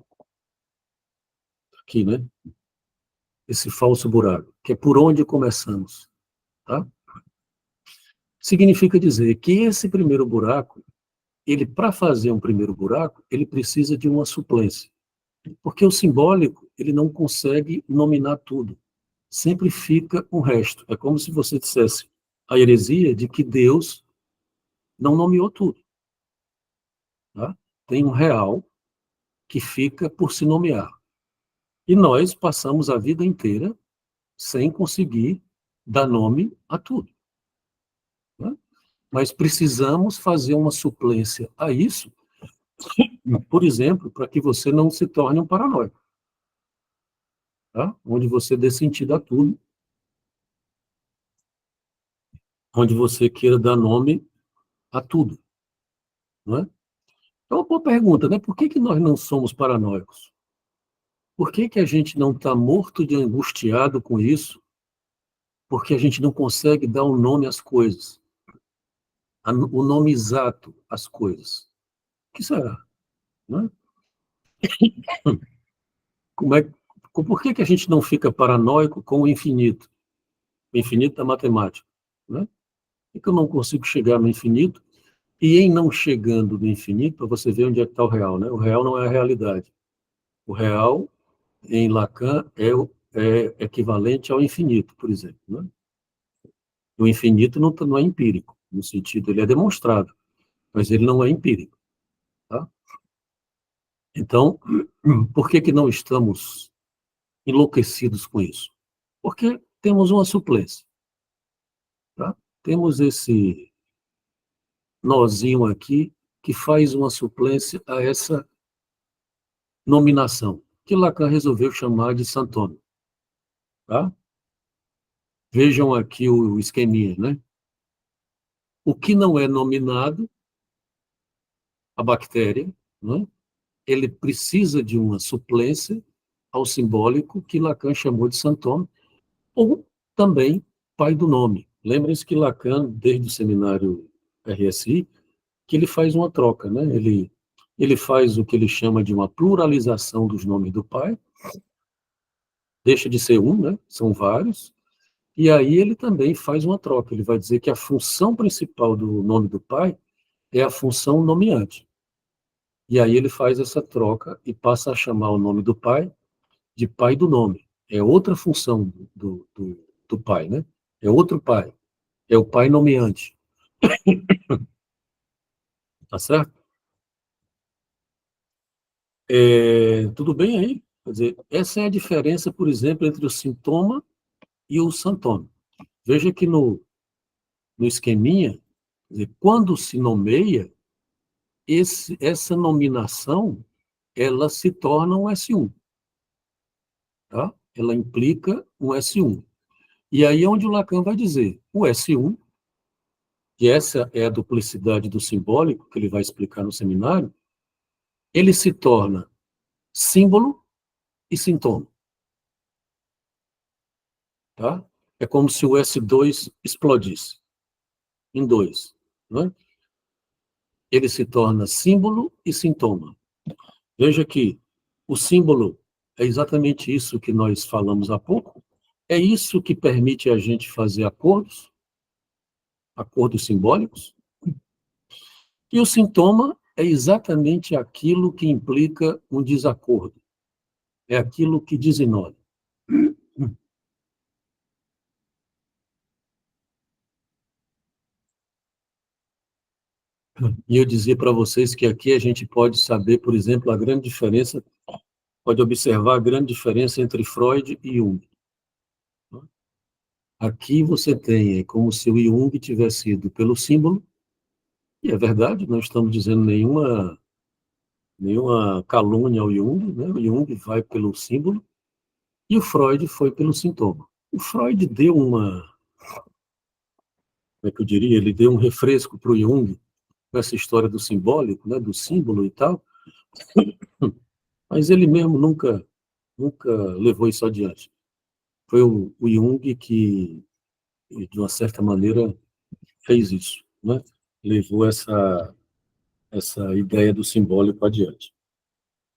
Aqui, né? Esse falso buraco, que é por onde começamos, tá? Significa dizer que esse primeiro buraco, ele, para fazer um primeiro buraco, ele precisa de uma suplência. Porque o simbólico, ele não consegue nominar tudo. Sempre fica um resto. É como se você dissesse a heresia de que Deus não nomeou tudo. Tá? Tem um real que fica por se nomear. E nós passamos a vida inteira sem conseguir dar nome a tudo. Né? Mas precisamos fazer uma suplência a isso, por exemplo, para que você não se torne um paranoico, tá? Onde você dê sentido a tudo, onde você queira dar nome a tudo. Não é? Então, uma boa pergunta, né? Por que que nós não somos paranoicos? Por que que a gente não está morto de angustiado com isso? Porque a gente não consegue dar um nome às coisas, o nome exato às coisas. O que será? Né? Como é, por que que a gente não fica paranoico com o infinito da matemática? Né? Por que eu não consigo chegar no infinito? E em não chegando no infinito, para você ver onde é que está o real, né? O real não é a realidade. O real, em Lacan, é equivalente ao infinito, por exemplo. Né? O infinito não é empírico, no sentido, ele é demonstrado, mas ele não é empírico. Tá? Então, por que que não estamos enlouquecidos com isso? Porque temos uma suplência. Tá? Temos esse nozinho aqui que faz uma suplência a essa nominação, que Lacan resolveu chamar de santônimo. Tá? Vejam aqui o esqueminha, né? O que não é nominado, a bactéria, né? Ele precisa de uma suplência ao simbólico que Lacan chamou de santônimo, ou também pai do nome. Lembrem-se que Lacan, desde o seminário RSI, que ele faz uma troca, né? Ele faz o que ele chama de uma pluralização dos nomes do pai, deixa de ser um, né? São vários, e aí ele também faz uma troca, ele vai dizer que a função principal do nome do pai é a função nomeante. E aí ele faz essa troca e passa a chamar o nome do pai de pai do nome. É outra função do pai, né? É outro pai. É o pai nomeante. Tá certo? Tudo bem aí? Quer dizer, essa é a diferença, por exemplo, entre o sintoma e o santoma. Veja que no esqueminha, quer dizer, quando se nomeia, essa nominação ela se torna um S1. Tá? Ela implica um S1. E aí é onde o Lacan vai dizer, o S1, que essa é a duplicidade do simbólico, que ele vai explicar no seminário, ele se torna símbolo e sintoma. Tá? É como se o S2 explodisse em dois. Né? Ele se torna símbolo e sintoma. Veja que o símbolo é exatamente isso que nós falamos há pouco, é isso que permite a gente fazer acordos simbólicos, e o sintoma é exatamente aquilo que implica um desacordo, é aquilo que desinode. E eu dizia para vocês que aqui a gente pode saber, por exemplo, a grande diferença, pode observar a grande diferença entre Freud e Jung. Aqui você tem, é como se o Jung tivesse ido pelo símbolo, e é verdade, não estamos dizendo nenhuma calúnia ao Jung, né? O Jung vai pelo símbolo, e o Freud foi pelo sintoma. O Freud deu como é que eu diria, ele deu um refresco para o Jung, com essa história do simbólico, né, do símbolo e tal, mas ele mesmo nunca nunca levou isso adiante. Foi o Jung que, de uma certa maneira, fez isso, né? Levou essa ideia do simbólico adiante,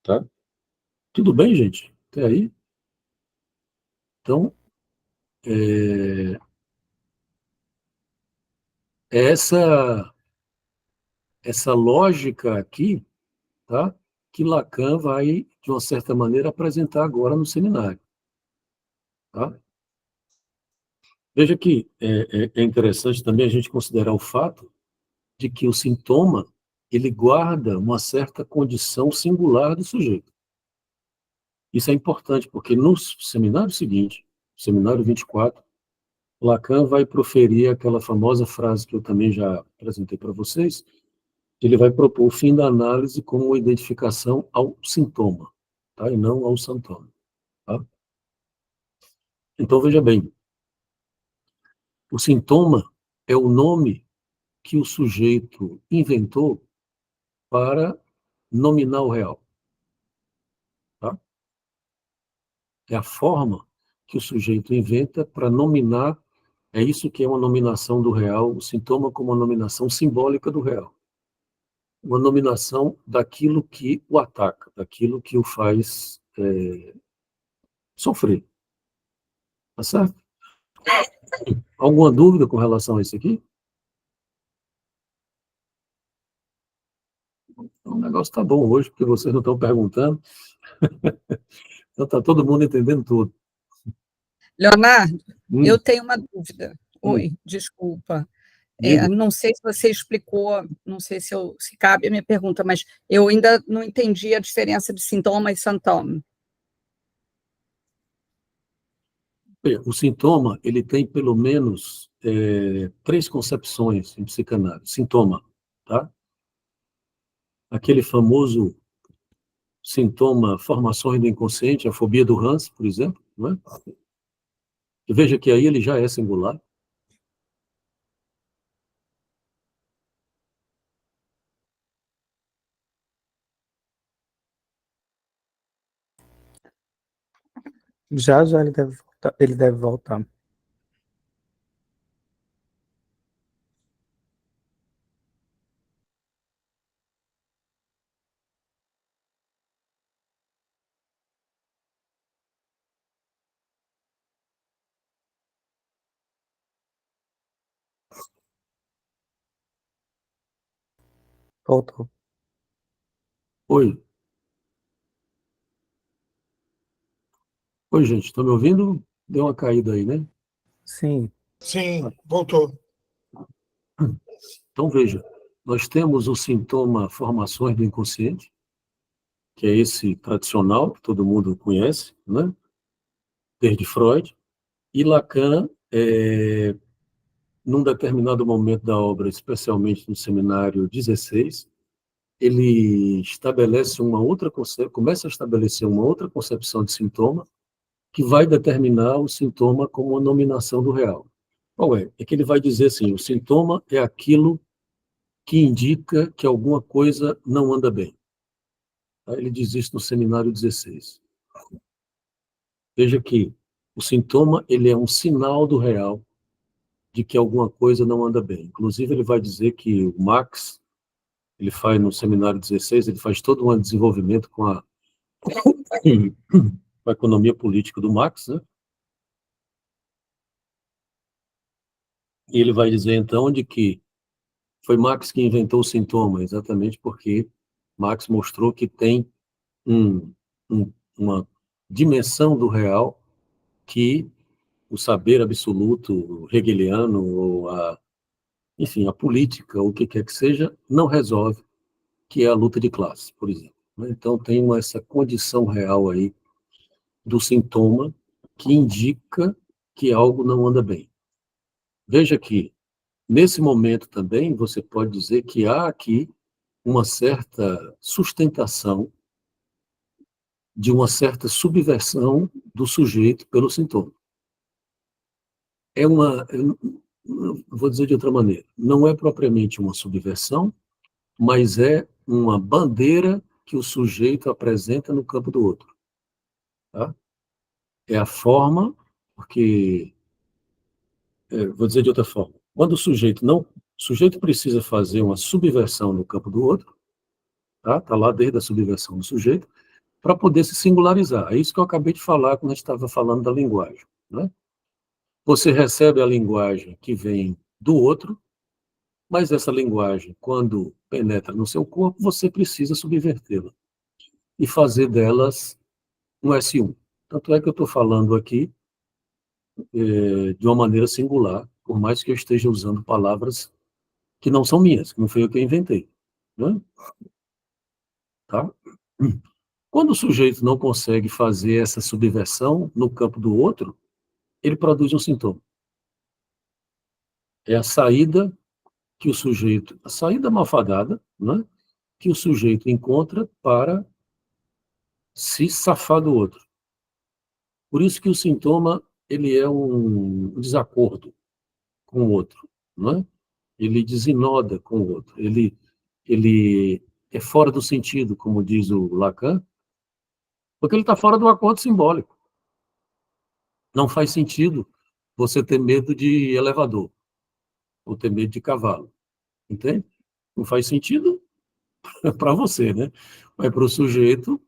tá? Tudo bem, gente? Até aí? Então, é, é essa lógica aqui, tá? Que Lacan vai, de uma certa maneira, apresentar agora no seminário, tá? Veja que é interessante também a gente considerar o fato de que o sintoma ele guarda uma certa condição singular do sujeito. Isso é importante, porque no seminário seguinte, seminário 24, Lacan vai proferir aquela famosa frase que eu também já apresentei para vocês, que ele vai propor o fim da análise como uma identificação ao sintoma, tá? E não ao sintoma. Tá? Então, veja bem, o sintoma é o nome que o sujeito inventou para nominar o real. Tá? É a forma que o sujeito inventa para nominar, é isso que é uma nominação do real, o sintoma como uma nominação simbólica do real. Uma nominação daquilo que o ataca, daquilo que o faz sofrer. Tá certo? Alguma dúvida com relação a isso aqui? O negócio está bom hoje, porque vocês não estão perguntando, então está todo mundo entendendo tudo. Leonardo, eu Hum, tenho uma dúvida. hum, Oi, desculpa. diga. Não sei se você explicou, não sei se cabe a minha pergunta, mas eu ainda não entendi a diferença de sintoma e sintoma. O sintoma, ele tem pelo menos três concepções em psicanálise. Sintoma, tá? Aquele famoso sintoma, formações do inconsciente, a fobia do Hans, por exemplo, não é? E veja que aí ele já é singular. Já já ele deve voltar. Voltou. Oi, oi, gente, estão me ouvindo? Deu uma caída aí, né? Sim, Sim, voltou. Então, veja, nós temos o sintoma formações do inconsciente, que é esse tradicional, que todo mundo conhece, né? Desde Freud, e Lacan, num determinado momento da obra, especialmente no seminário 16, ele estabelece uma outra começa a estabelecer uma outra concepção de sintoma, que vai determinar o sintoma como uma nominação do real. Qual é? É que ele vai dizer assim, o sintoma é aquilo que indica que alguma coisa não anda bem. Ele diz isso no seminário 16. Veja que o sintoma ele é um sinal do real de que alguma coisa não anda bem. Inclusive, ele vai dizer que o Marx, ele faz no seminário 16, ele faz todo um desenvolvimento com a economia política do Marx, né? E ele vai dizer, então, de que foi Marx que inventou o sintoma, exatamente porque Marx mostrou que tem um, uma dimensão do real que o saber absoluto hegeliano, ou enfim, a política, ou o que quer que seja, não resolve, que é a luta de classe, por exemplo. Então, tem essa condição real aí do sintoma que indica que algo não anda bem. Veja que, nesse momento também, você pode dizer que há aqui uma certa sustentação de uma certa subversão do sujeito pelo sintoma. Vou dizer de outra maneira, não é propriamente uma subversão, mas é uma bandeira que o sujeito apresenta no campo do outro. tá? É a forma, porque, vou dizer de outra forma, quando o sujeito precisa fazer uma subversão no campo do outro, tá? Tá lá desde a subversão do sujeito, para poder se singularizar. É isso que eu acabei de falar quando a gente estava falando da linguagem, né? Você recebe a linguagem que vem do outro, mas essa linguagem, quando penetra no seu corpo, você precisa subvertê-la e fazer delas um S1. Tanto é que eu estou falando aqui de uma maneira singular, por mais que eu esteja usando palavras que não são minhas, que não foi eu que inventei, né? Tá? Quando o sujeito não consegue fazer essa subversão no campo do outro, ele produz um sintoma. É a saída que o sujeito, a saída malfadada, né, que o sujeito encontra para se safar do outro. Por isso que o sintoma, ele é um desacordo com o outro, né? Ele desinoda com o outro, ele é fora do sentido, como diz o Lacan, porque ele está fora do acordo simbólico. Não faz sentido você ter medo de elevador, ou ter medo de cavalo, entende? Não faz sentido para você, né? Mas para o sujeito,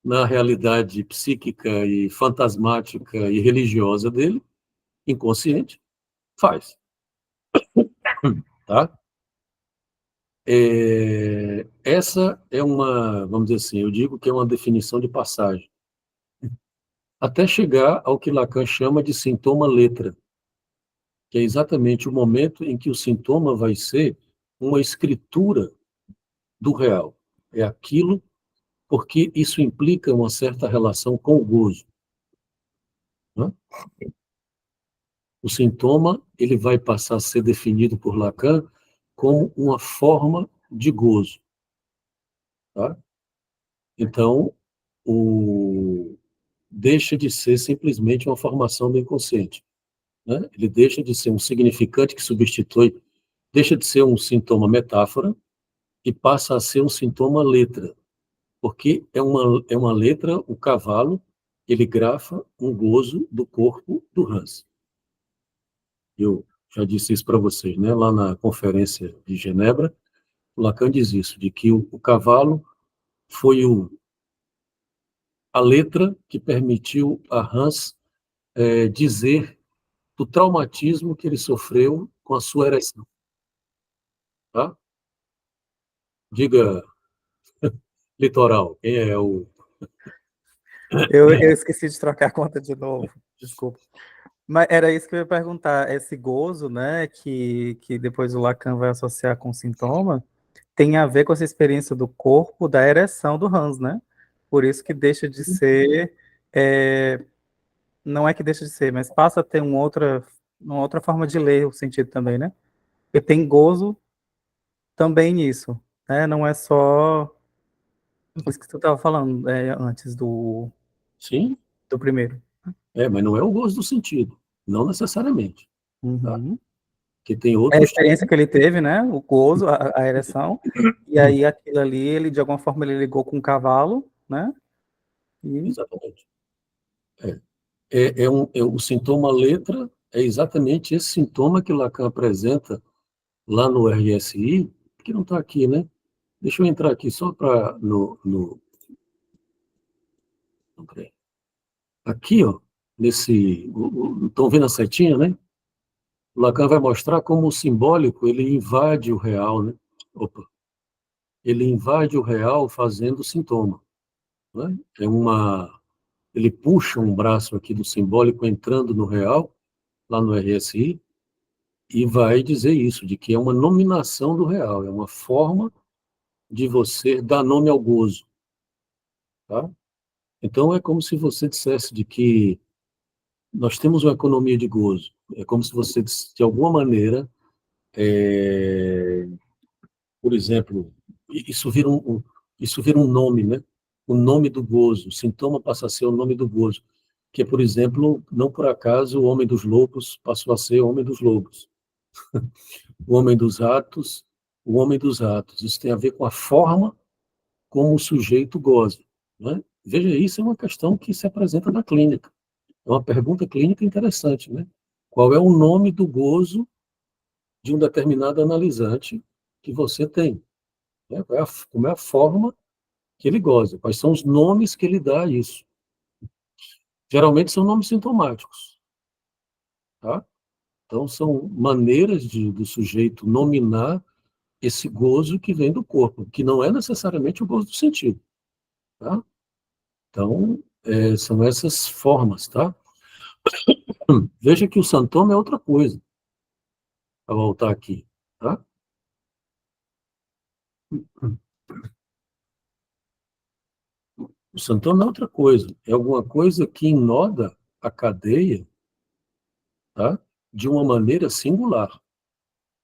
na realidade psíquica e fantasmática e religiosa dele, inconsciente, faz, tá? Essa é uma, vamos dizer assim, eu digo que é uma definição de passagem, até chegar ao que Lacan chama de sintoma-letra, que é exatamente o momento em que o sintoma vai ser uma escritura do real. É aquilo, porque isso implica uma certa relação com o gozo, né? O sintoma, ele vai passar a ser definido por Lacan como uma forma de gozo, tá? Então, deixa de ser simplesmente uma formação do inconsciente, né? Ele deixa de ser um significante que substitui, deixa de ser um sintoma metáfora e passa a ser um sintoma letra, porque é uma letra, o cavalo, ele grafa um gozo do corpo do Hans. Eu já disse isso para vocês, né? Lá na conferência de Genebra, o Lacan diz isso, de que o cavalo foi a letra que permitiu a Hans dizer do traumatismo que ele sofreu com a sua ereção. Tá? Diga, litoral, quem é o... Eu esqueci de trocar a conta de novo, desculpa. Mas era isso que eu ia perguntar. Esse gozo, né, que depois o Lacan vai associar com sintoma, tem a ver com essa experiência do corpo, da ereção do Hans, né? Por isso que deixa de ser, não é que deixa de ser, mas passa a ter uma outra forma de ler o sentido também, né? Porque tem gozo também nisso, né? Não é só isso que tu estava falando antes Sim, do primeiro. mas não é o gozo do sentido, não necessariamente, tá? Uhum. Que tem É a outros experiência tipos. que ele teve, né? O gozo, a ereção, e aí aquilo ali, ele de alguma forma ele ligou com o cavalo, né? E Exatamente. O sintoma letra é exatamente esse sintoma que Lacan apresenta lá no RSI, que não está aqui, né? Deixa eu entrar aqui só para peraí. Aqui, ó, estão vendo a setinha, né? O Lacan vai mostrar como o simbólico ele invade o real, né? Opa, ele invade o real fazendo sintoma, né? Ele puxa um braço aqui do simbólico entrando no real, lá no RSI, e vai dizer isso, de que é uma nominação do real, é uma forma de você dar nome ao gozo, tá? Então é como se você dissesse de que nós temos uma economia de gozo. É como se você, de alguma maneira, por exemplo, isso vira um nome, né? O nome do gozo. O sintoma passa a ser o nome do gozo. Que é, por exemplo, não por acaso o homem dos lobos passou a ser o homem dos lobos. O homem dos atos, o homem dos atos. Isso tem a ver com a forma como o sujeito goza, né? Veja, isso é uma questão que se apresenta na clínica. É uma pergunta clínica interessante, né? Qual é o nome do gozo de um determinado analisante que você tem? Né? Como é a forma que ele goza? Quais são os nomes que ele dá a isso? Geralmente são nomes sintomáticos, tá? Então, são maneiras do sujeito nominar esse gozo que vem do corpo, que não é necessariamente o gozo do sentido, tá? Então, são essas formas, tá? Veja que o santoma é outra coisa, para voltar aqui, tá? O santoma é outra coisa, é alguma coisa que inoda a cadeia, tá? De uma maneira singular.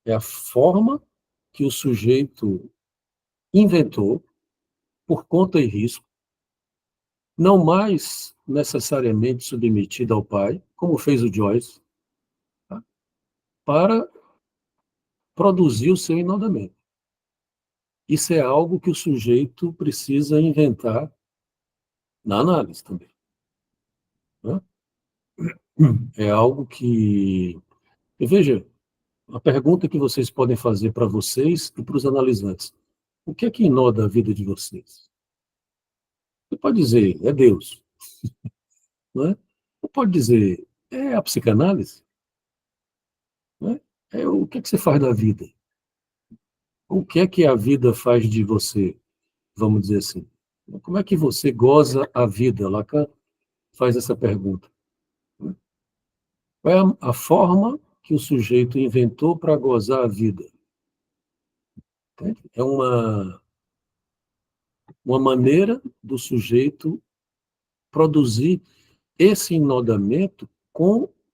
É a forma que o sujeito inventou, por conta e risco, não mais necessariamente submetida ao pai, como fez o Joyce, tá? Para produzir o seu enodamento. Isso é algo que o sujeito precisa inventar na análise também, né? É algo que... E veja, a pergunta que vocês podem fazer para vocês e para os analisantes: o que é que inoda a vida de vocês? Você pode dizer, é Deus, né? Ou pode dizer, é a psicanálise, né? É o que é que você faz da vida? O que é que a vida faz de você, vamos dizer assim? Como é que você goza a vida? Lacan faz essa pergunta, né? Qual é a forma que o sujeito inventou para gozar a vida? Entende? É uma maneira do sujeito produzir esse enodamento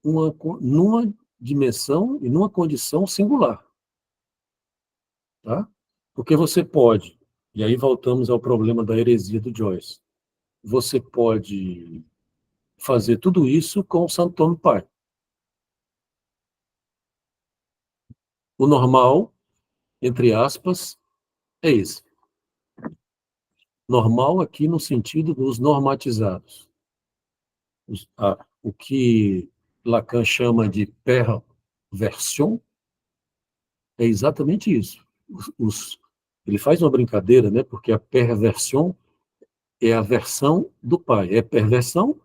numa dimensão e numa condição singular, tá? Porque você pode, e aí voltamos ao problema da heresia do Joyce, você pode fazer tudo isso com o Santon Pai. O normal, entre aspas, é esse. Normal aqui no sentido dos normatizados. O que Lacan chama de perversion é exatamente isso. Ele faz uma brincadeira, né? Porque a perversão é a versão do pai. É perversão,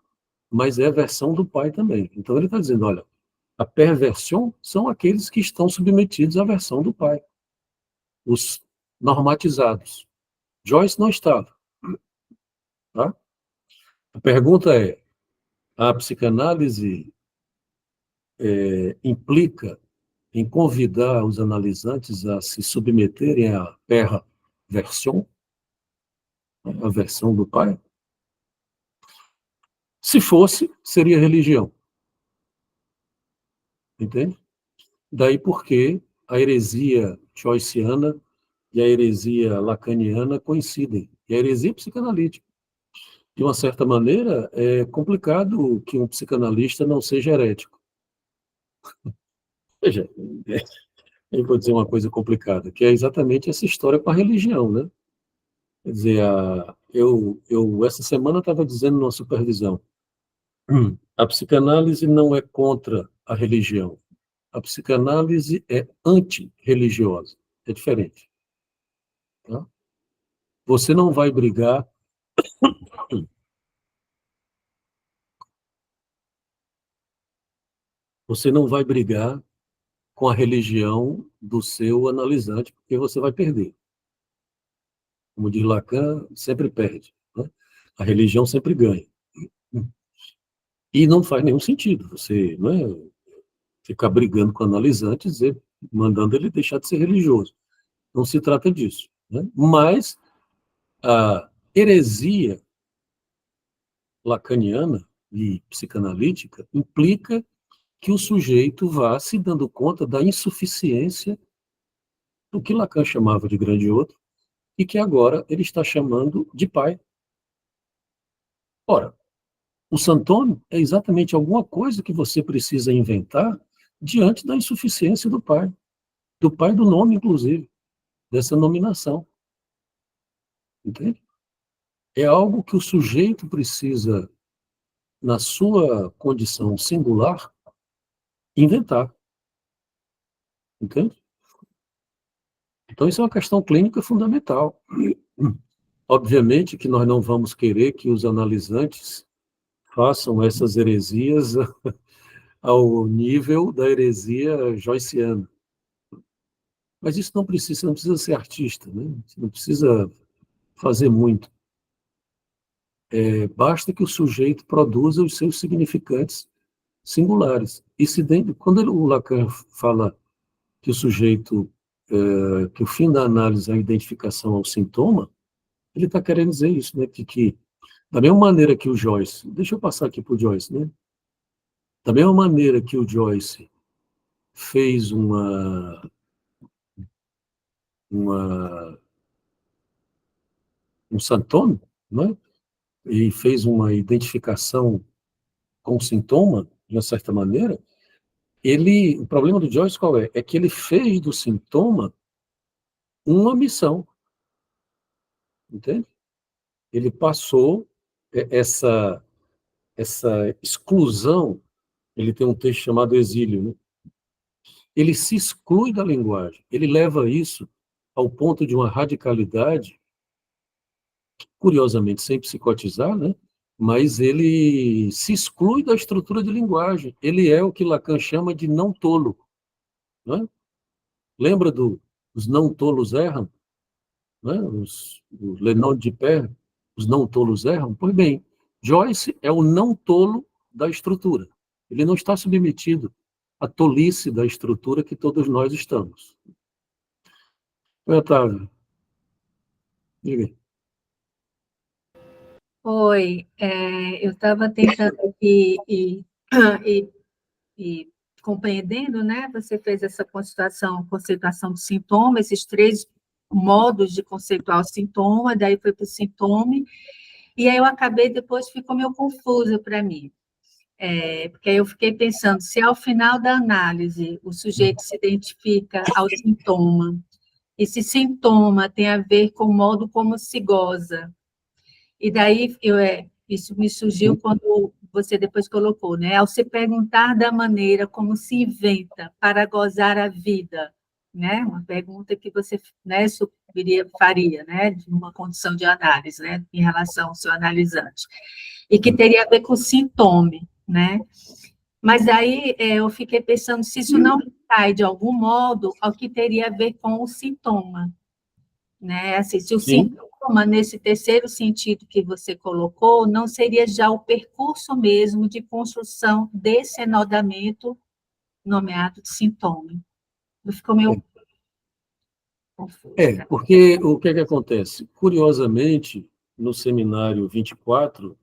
mas é a versão do pai também. Então ele está dizendo, olha, a perversão são aqueles que estão submetidos à versão do pai, os normatizados. Joyce não estava, tá? A pergunta é, a psicanálise implica em convidar os analisantes a se submeterem à perversão, a versão do pai? Se fosse, seria religião. Entende? Daí porque a heresia joyciana e a heresia lacaniana coincidem. E a heresia psicanalítica. De uma certa maneira, é complicado que um psicanalista não seja herético. Veja, eu vou dizer uma coisa complicada, que é exatamente essa história com a religião, né? Quer dizer, eu essa semana estava dizendo numa supervisão, a psicanálise não é contra a religião. A psicanálise é antirreligiosa. É diferente, tá? Você não vai brigar, você não vai brigar com a religião do seu analisante, porque você vai perder. Como diz Lacan, sempre perde, né? A religião sempre ganha. E não faz nenhum sentido você, não é, ficar brigando com o analisante, mandando ele deixar de ser religioso. Não se trata disso, né? Mas a heresia lacaniana e psicanalítica implica que o sujeito vá se dando conta da insuficiência do que Lacan chamava de grande outro e que agora ele está chamando de pai. Ora, o Santônio é exatamente alguma coisa que você precisa inventar diante da insuficiência do pai do nome, inclusive, dessa nominação. Entende? é algo que o sujeito precisa, na sua condição singular, inventar. Entende? Então, isso é uma questão clínica fundamental. Obviamente que nós não vamos querer que os analisantes façam essas heresias ao nível da heresia joyciana. Mas isso não precisa, você não precisa ser artista, né? Você não precisa fazer muito. Basta que o sujeito produza os seus significantes singulares. E quando o Lacan fala que o sujeito, que o fim da análise é a identificação ao sintoma, ele está querendo dizer isso, né? Que da mesma maneira que o Joyce, deixa eu passar aqui para o Joyce, né? Da mesma maneira que o Joyce fez uma, um sintoma, né? E fez uma identificação com o sintoma, de uma certa maneira, o problema do Joyce qual é? É que ele fez do sintoma uma missão, entende? Ele passou essa exclusão, ele tem um texto chamado Exílio, né? Ele se exclui da linguagem, ele leva isso ao ponto de uma radicalidade, curiosamente sem psicotizar, né? Mas ele se exclui da estrutura de linguagem, ele é o que Lacan chama de não tolo, né? Lembra dos não tolos erram? Né? O Lenon de Pé, os não tolos erram? Pois bem, Joyce é o não tolo da estrutura. Ele não está submetido à tolice da estrutura que todos nós estamos. Oi, Otávio. Diga. Oi, eu estava tentando aqui e compreendendo, né? Você fez essa conceituação de sintoma, esses três modos de conceituar o sintoma, daí foi para o sintoma, e aí eu acabei, depois ficou meio confuso para mim. Porque aí eu fiquei pensando, se ao final da análise o sujeito se identifica ao sintoma, esse sintoma tem a ver com o modo como se goza, e daí isso me surgiu quando você depois colocou, né? Ao se perguntar da maneira como se inventa para gozar a vida, né? Uma pergunta que você, né, faria, né? De uma condição de análise, né? Em relação ao seu analisante. E que teria a ver com sintoma, né? Mas aí eu fiquei pensando se isso não cai, de algum modo, ao que teria a ver com o sintoma, né? Assim, se o sintoma, nesse terceiro sentido que você colocou, não seria já o percurso mesmo de construção desse enodamento nomeado de sintoma. Ficou meio confuso. Porque o que é que acontece? Curiosamente, no seminário 24,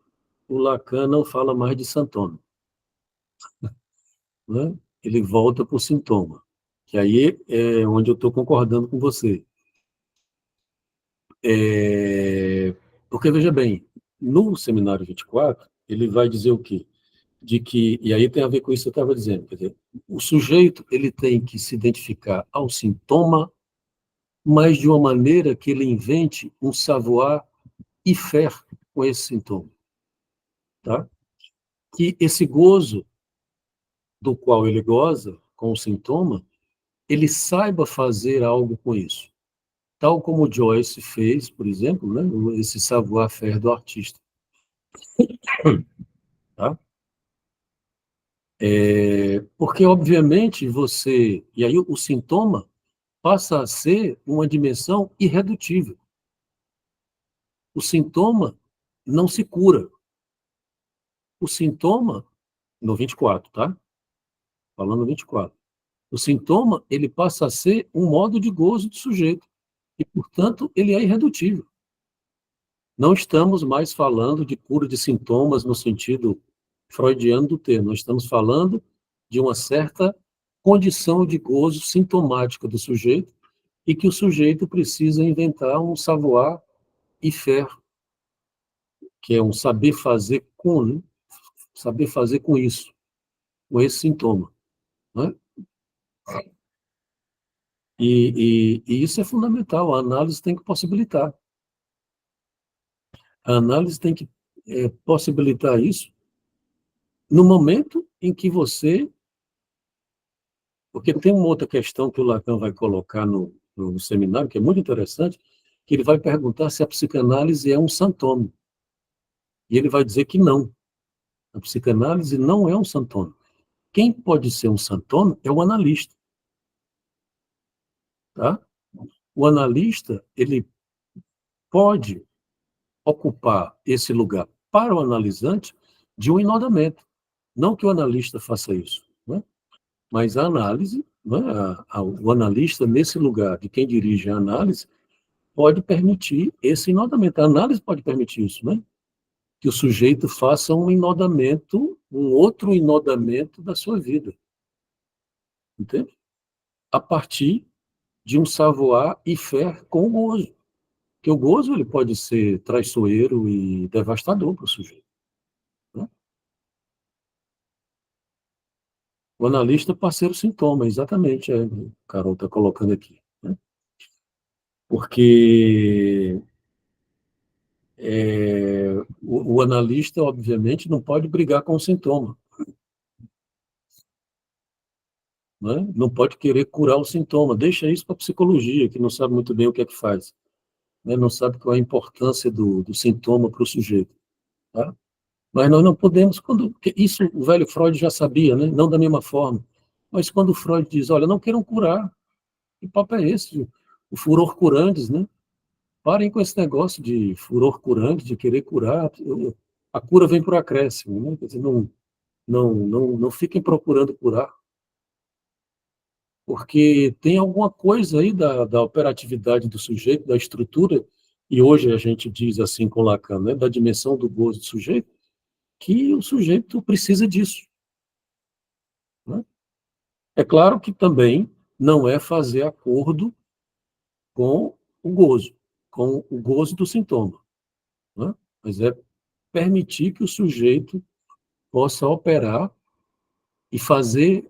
o Lacan não fala mais de sintoma, né? Ele volta para o sintoma, que aí é onde eu estou concordando com você. Porque, veja bem, no seminário 24, ele vai dizer o quê? E aí tem a ver com isso que eu estava dizendo, quer dizer, o sujeito ele tem que se identificar ao sintoma, mas de uma maneira que ele invente um savoir e faire com esse sintoma, tá? Que esse gozo do qual ele goza com o sintoma, ele saiba fazer algo com isso, tal como Joyce fez, por exemplo, né, esse savoir-faire do artista, tá? Porque, obviamente, e aí o sintoma passa a ser uma dimensão irredutível. O sintoma não se cura. O sintoma, no 24, tá? Falando no 24. O sintoma, ele passa a ser um modo de gozo do sujeito. E, portanto, ele é irredutível. Não estamos mais falando de cura de sintomas no sentido freudiano do termo. Nós estamos falando de uma certa condição de gozo sintomática do sujeito e que o sujeito precisa inventar um savoir e faire, que é um saber fazer com, né? Saber fazer com isso, com esse sintoma, né? E isso é fundamental, a análise tem que possibilitar. A análise tem que possibilitar isso no momento em que você... Porque tem uma outra questão que o Lacan vai colocar no seminário, que é muito interessante, que ele vai perguntar se a psicanálise é um sintoma. E ele vai dizer que não. A psicanálise não é um sintoma. Quem pode ser um sintoma é o analista. Tá? O analista, ele pode ocupar esse lugar para o analisante de um enodamento. Não que o analista faça isso, né? Mas a análise, né, o analista, nesse lugar de quem dirige a análise, pode permitir esse enodamento. A análise pode permitir isso, né? Que o sujeito faça um enodamento, um outro enodamento da sua vida. Entende? A partir de um savoir-faire com o gozo. Porque o gozo ele pode ser traiçoeiro e devastador para o sujeito. Né? O analista parceiro sintoma, exatamente, o Carol está colocando aqui. Né? Porque o analista, obviamente, não pode brigar com o sintoma. Né? Não pode querer curar o sintoma. Deixa isso para a psicologia, que não sabe muito bem o que é que faz. Né? Não sabe qual é a importância do sintoma para o sujeito. Tá? Mas nós não podemos, porque isso o velho Freud já sabia, né? Não da mesma forma. Mas quando o Freud diz, olha, não queiram curar, que papo é esse? O furor curantes, né? Parem com esse negócio de furor curante, de querer curar. A cura vem por acréscimo, né? Quer dizer, não fiquem procurando curar, porque tem alguma coisa aí da operatividade do sujeito, da estrutura, e hoje a gente diz assim com Lacan, né? Da dimensão do gozo do sujeito, que o sujeito precisa disso. Né? É claro que também não é fazer acordo com com o gozo do sintoma, né? Mas é permitir que o sujeito possa operar e fazer,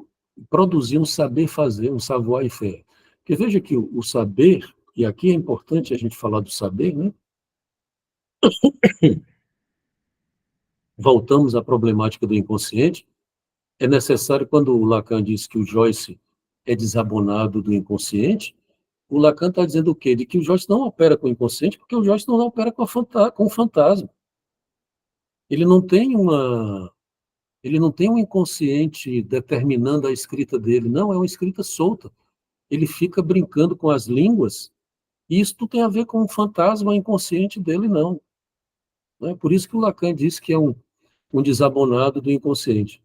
produzir um saber fazer, um savoir-faire. Porque veja que o saber, e aqui é importante a gente falar do saber, né? Voltamos à problemática do inconsciente. É necessário, quando o Lacan diz que o Joyce é desabonado do inconsciente, o Lacan está dizendo o quê? De que o Joyce não opera com o inconsciente, porque o Joyce não opera com o fantasma. Ele não tem ele não tem um inconsciente determinando a escrita dele, não, é uma escrita solta. Ele fica brincando com as línguas, e isso não tem a ver com o fantasma inconsciente dele, não. É por isso que o Lacan diz que é um desabonado do inconsciente.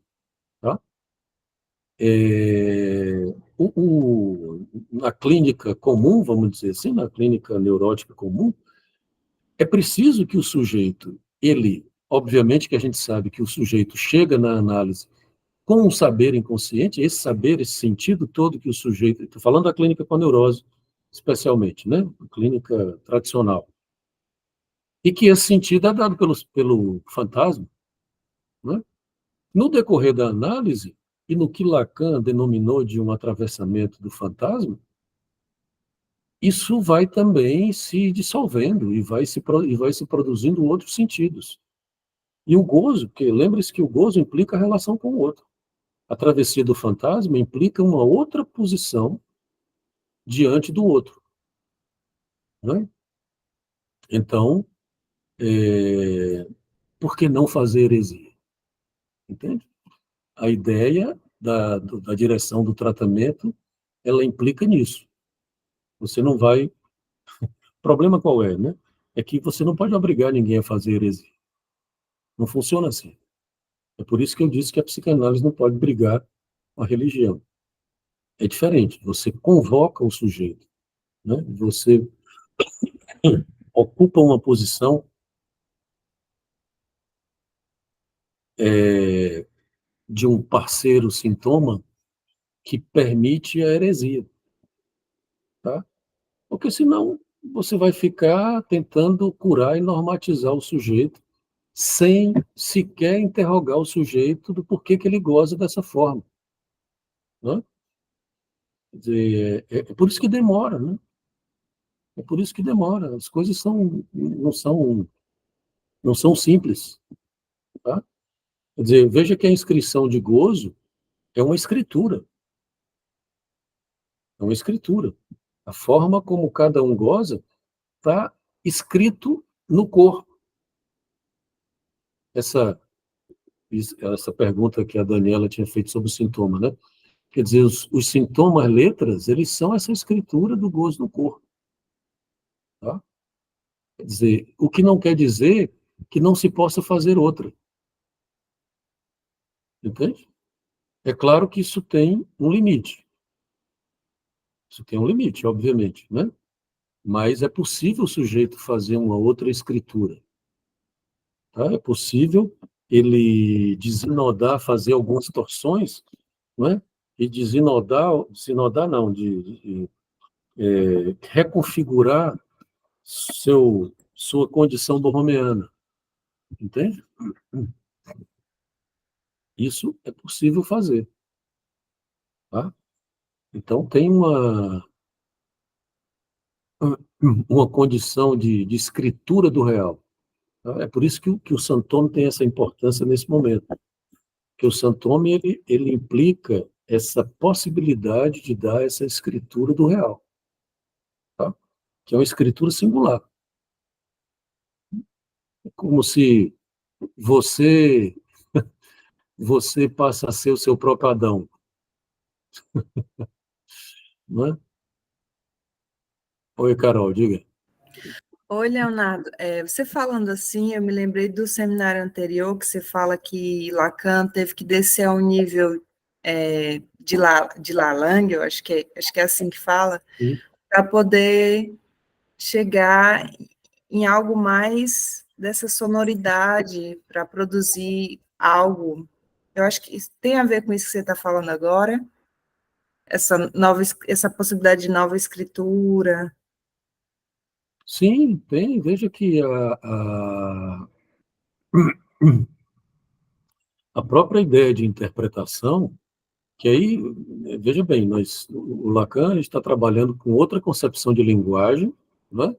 Tá? Na clínica comum, vamos dizer assim, na clínica neurótica comum, é preciso que o sujeito, obviamente que a gente sabe que o sujeito chega na análise com um saber inconsciente, esse saber, esse sentido todo que o sujeito, estou falando da clínica com a neurose, especialmente, né? A clínica tradicional. E que esse sentido é dado pelo fantasma. Né? No decorrer da análise, e no que Lacan denominou de um atravessamento do fantasma, isso vai também se dissolvendo e vai se produzindo outros sentidos. E o gozo, porque lembre-se que o gozo implica a relação com o outro. A travessia do fantasma implica uma outra posição diante do outro. Né? Então, por que não fazer heresia? Entende? A ideia da direção do tratamento, ela implica nisso. Você não vai... O problema qual é, né? É que você não pode obrigar ninguém a fazer heresia. Não funciona assim. É por isso que eu disse que a psicanálise não pode brigar com a religião. É diferente. Você convoca o sujeito, né? Você ocupa uma posição de um parceiro sintoma que permite a heresia, tá? Porque senão você vai ficar tentando curar e normatizar o sujeito sem sequer interrogar o sujeito do porquê que ele goza dessa forma. Né? Quer dizer, é por isso que demora, né? É por isso que demora. As coisas não são não são simples. Tá? Quer dizer, veja que a inscrição de gozo é uma escritura. É uma escritura. A forma como cada um goza está escrito no corpo. Essa pergunta que a Daniela tinha feito sobre o sintoma, né? Quer dizer, os sintomas, letras, eles são essa escritura do gozo no corpo. Tá? Quer dizer, o que não quer dizer que não se possa fazer outra. Entende? É claro que isso tem um limite. Isso tem um limite, obviamente, né? Mas é possível o sujeito fazer uma outra escritura. Tá? É possível ele desinodar, fazer algumas torções, né? E desinodar não, reconfigurar sua condição borromeana. Entende? Isso é possível fazer. Tá? Então, tem uma condição de escritura do real. Tá? É por isso que o Santome tem essa importância nesse momento. Que o Santome, ele implica essa possibilidade de dar essa escritura do real. Tá? Que é uma escritura singular. É como se você passa a ser o seu próprio Adão. Não é? Oi, Carol, diga. Oi, Leonardo. Você falando assim, eu me lembrei do seminário anterior que você fala que Lacan teve que descer ao nível de Lalang, eu acho que é assim que fala, para poder chegar em algo mais dessa sonoridade, para produzir algo. Eu acho que isso tem a ver com isso que você está falando agora, essa possibilidade de nova escritura. Sim, tem. Veja que a própria ideia de interpretação, que aí, veja bem, o Lacan está trabalhando com outra concepção de linguagem, né?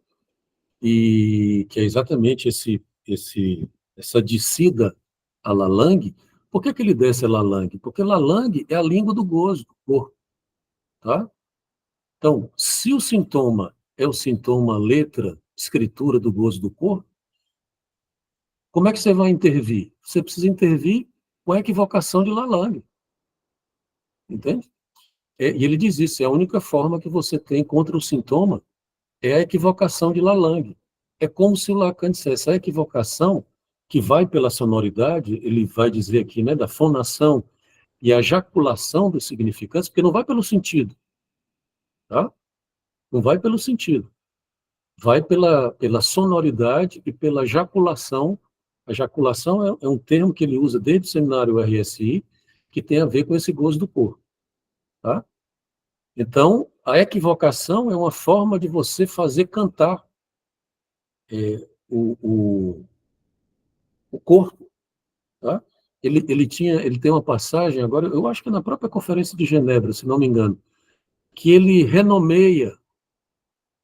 E que é exatamente essa descida a Lalang. Por que ele desce a Lalang? Porque Lalang é a língua do gozo, do corpo. Tá? Então, se o sintoma é o sintoma letra, escritura do gozo do corpo, como é que você vai intervir? Você precisa intervir com a equivocação de Lalang. Entende? E ele diz isso, é a única forma que você tem contra o sintoma é a equivocação de Lalang. É como se o Lacan dissesse, a equivocação que vai pela sonoridade, ele vai dizer aqui, né, da fonação e a jaculação dos significantes, porque não vai pelo sentido, tá? Não vai pelo sentido. Vai pela sonoridade e pela jaculação. A jaculação é um termo que ele usa desde o seminário RSI, que tem a ver com esse gozo do corpo, tá? Então, a equivocação é uma forma de você fazer cantar o corpo, tá? Ele tem uma passagem, agora, eu acho que é na própria Conferência de Genebra, se não me engano, que ele renomeia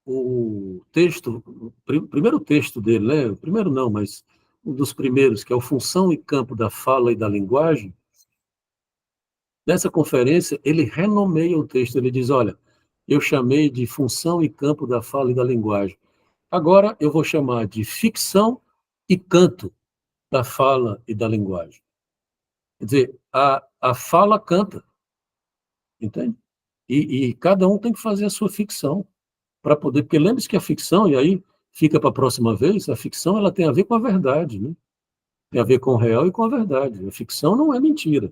o texto, o primeiro texto dele, né? O primeiro não, mas um dos primeiros, que é o Função e Campo da Fala e da Linguagem. Nessa conferência, ele renomeia o texto, ele diz, olha, eu chamei de Função e Campo da Fala e da Linguagem. Agora eu vou chamar de ficção e canto da fala e da linguagem. Quer dizer, a fala canta, entende? E cada um tem que fazer a sua ficção para poder, porque lembre-se que a ficção, e aí fica para a próxima vez, a ficção ela tem a ver com a verdade, né? Tem a ver com o real e com a verdade. A ficção não é mentira,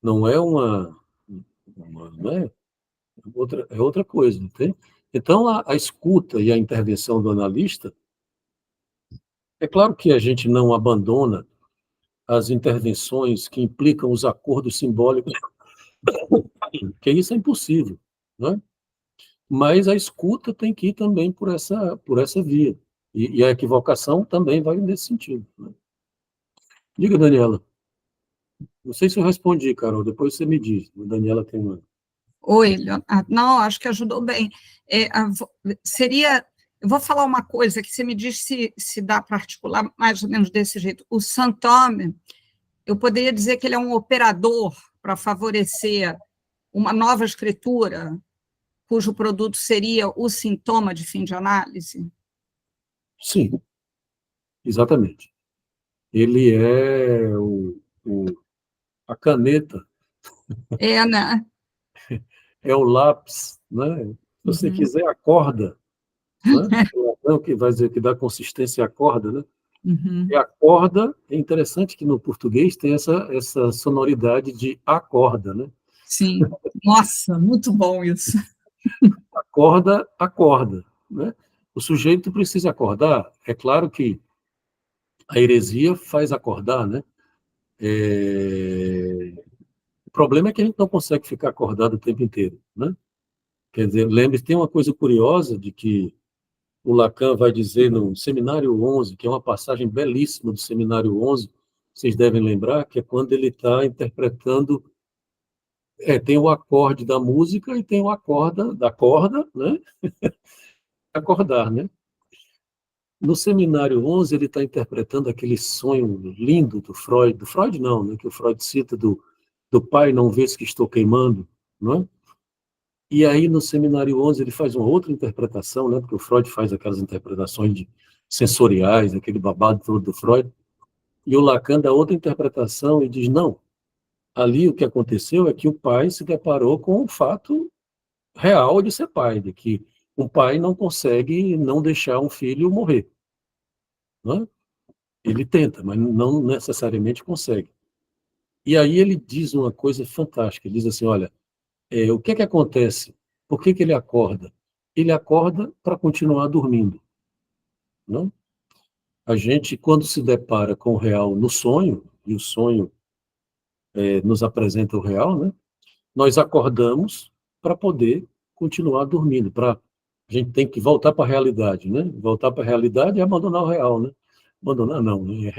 não é não é outra coisa, entende? Então a escuta e a intervenção do analista, é claro que a gente não abandona as intervenções que implicam os acordos simbólicos, porque isso é impossível, né? Mas a escuta tem que ir também por essa via. E a equivocação também vai nesse sentido, né? Diga, Daniela. Não sei se eu respondi, Carol, depois você me diz. A Daniela tem uma... Oi, Leonardo. Não, acho que ajudou bem. Seria Eu vou falar uma coisa que você me diz se dá para articular mais ou menos desse jeito. O Saint-Homme, eu poderia dizer que ele é um operador para favorecer uma nova escritura, cujo produto seria o sintoma de fim de análise? Sim, exatamente. Ele é a caneta, É, né? é o lápis, né? Se você Uhum. quiser, a corda, né? O que vai dizer que dá consistência à corda, né? Uhum. E a corda, é interessante que no português tem essa sonoridade de acorda, né? Sim. Nossa, muito bom isso. Acorda, acorda, né? O sujeito precisa acordar. É claro que a heresia faz acordar, né? O problema é que a gente não consegue ficar acordado o tempo inteiro, né? Quer dizer, lembre-se, tem uma coisa curiosa de que o Lacan vai dizer no Seminário 11, que é uma passagem belíssima do Seminário 11, vocês devem lembrar, que é quando ele está interpretando, tem o acorde da música e tem o acorde da corda, né? Acordar, né? No Seminário 11, ele está interpretando aquele sonho lindo do Freud não, né? Que o Freud cita do pai, não vês que estou queimando, não é? E aí, no Seminário 11, ele faz uma outra interpretação, né? Porque o Freud faz aquelas interpretações sensoriais, aquele babado todo do Freud, e o Lacan dá outra interpretação e diz, não, ali o que aconteceu é que o pai se deparou com o fato real de ser pai, de que um pai não consegue não deixar um filho morrer, não é? Ele tenta, mas não necessariamente consegue. E aí ele diz uma coisa fantástica, ele diz assim, olha, o que que acontece? Por que que ele acorda? Ele acorda para continuar dormindo, não? A gente, quando se depara com o real no sonho, e o sonho nos apresenta o real, né? Nós acordamos para poder continuar dormindo, a gente tem que voltar para a realidade, né? Voltar para a realidade é abandonar o real, né? Abandonar não, né?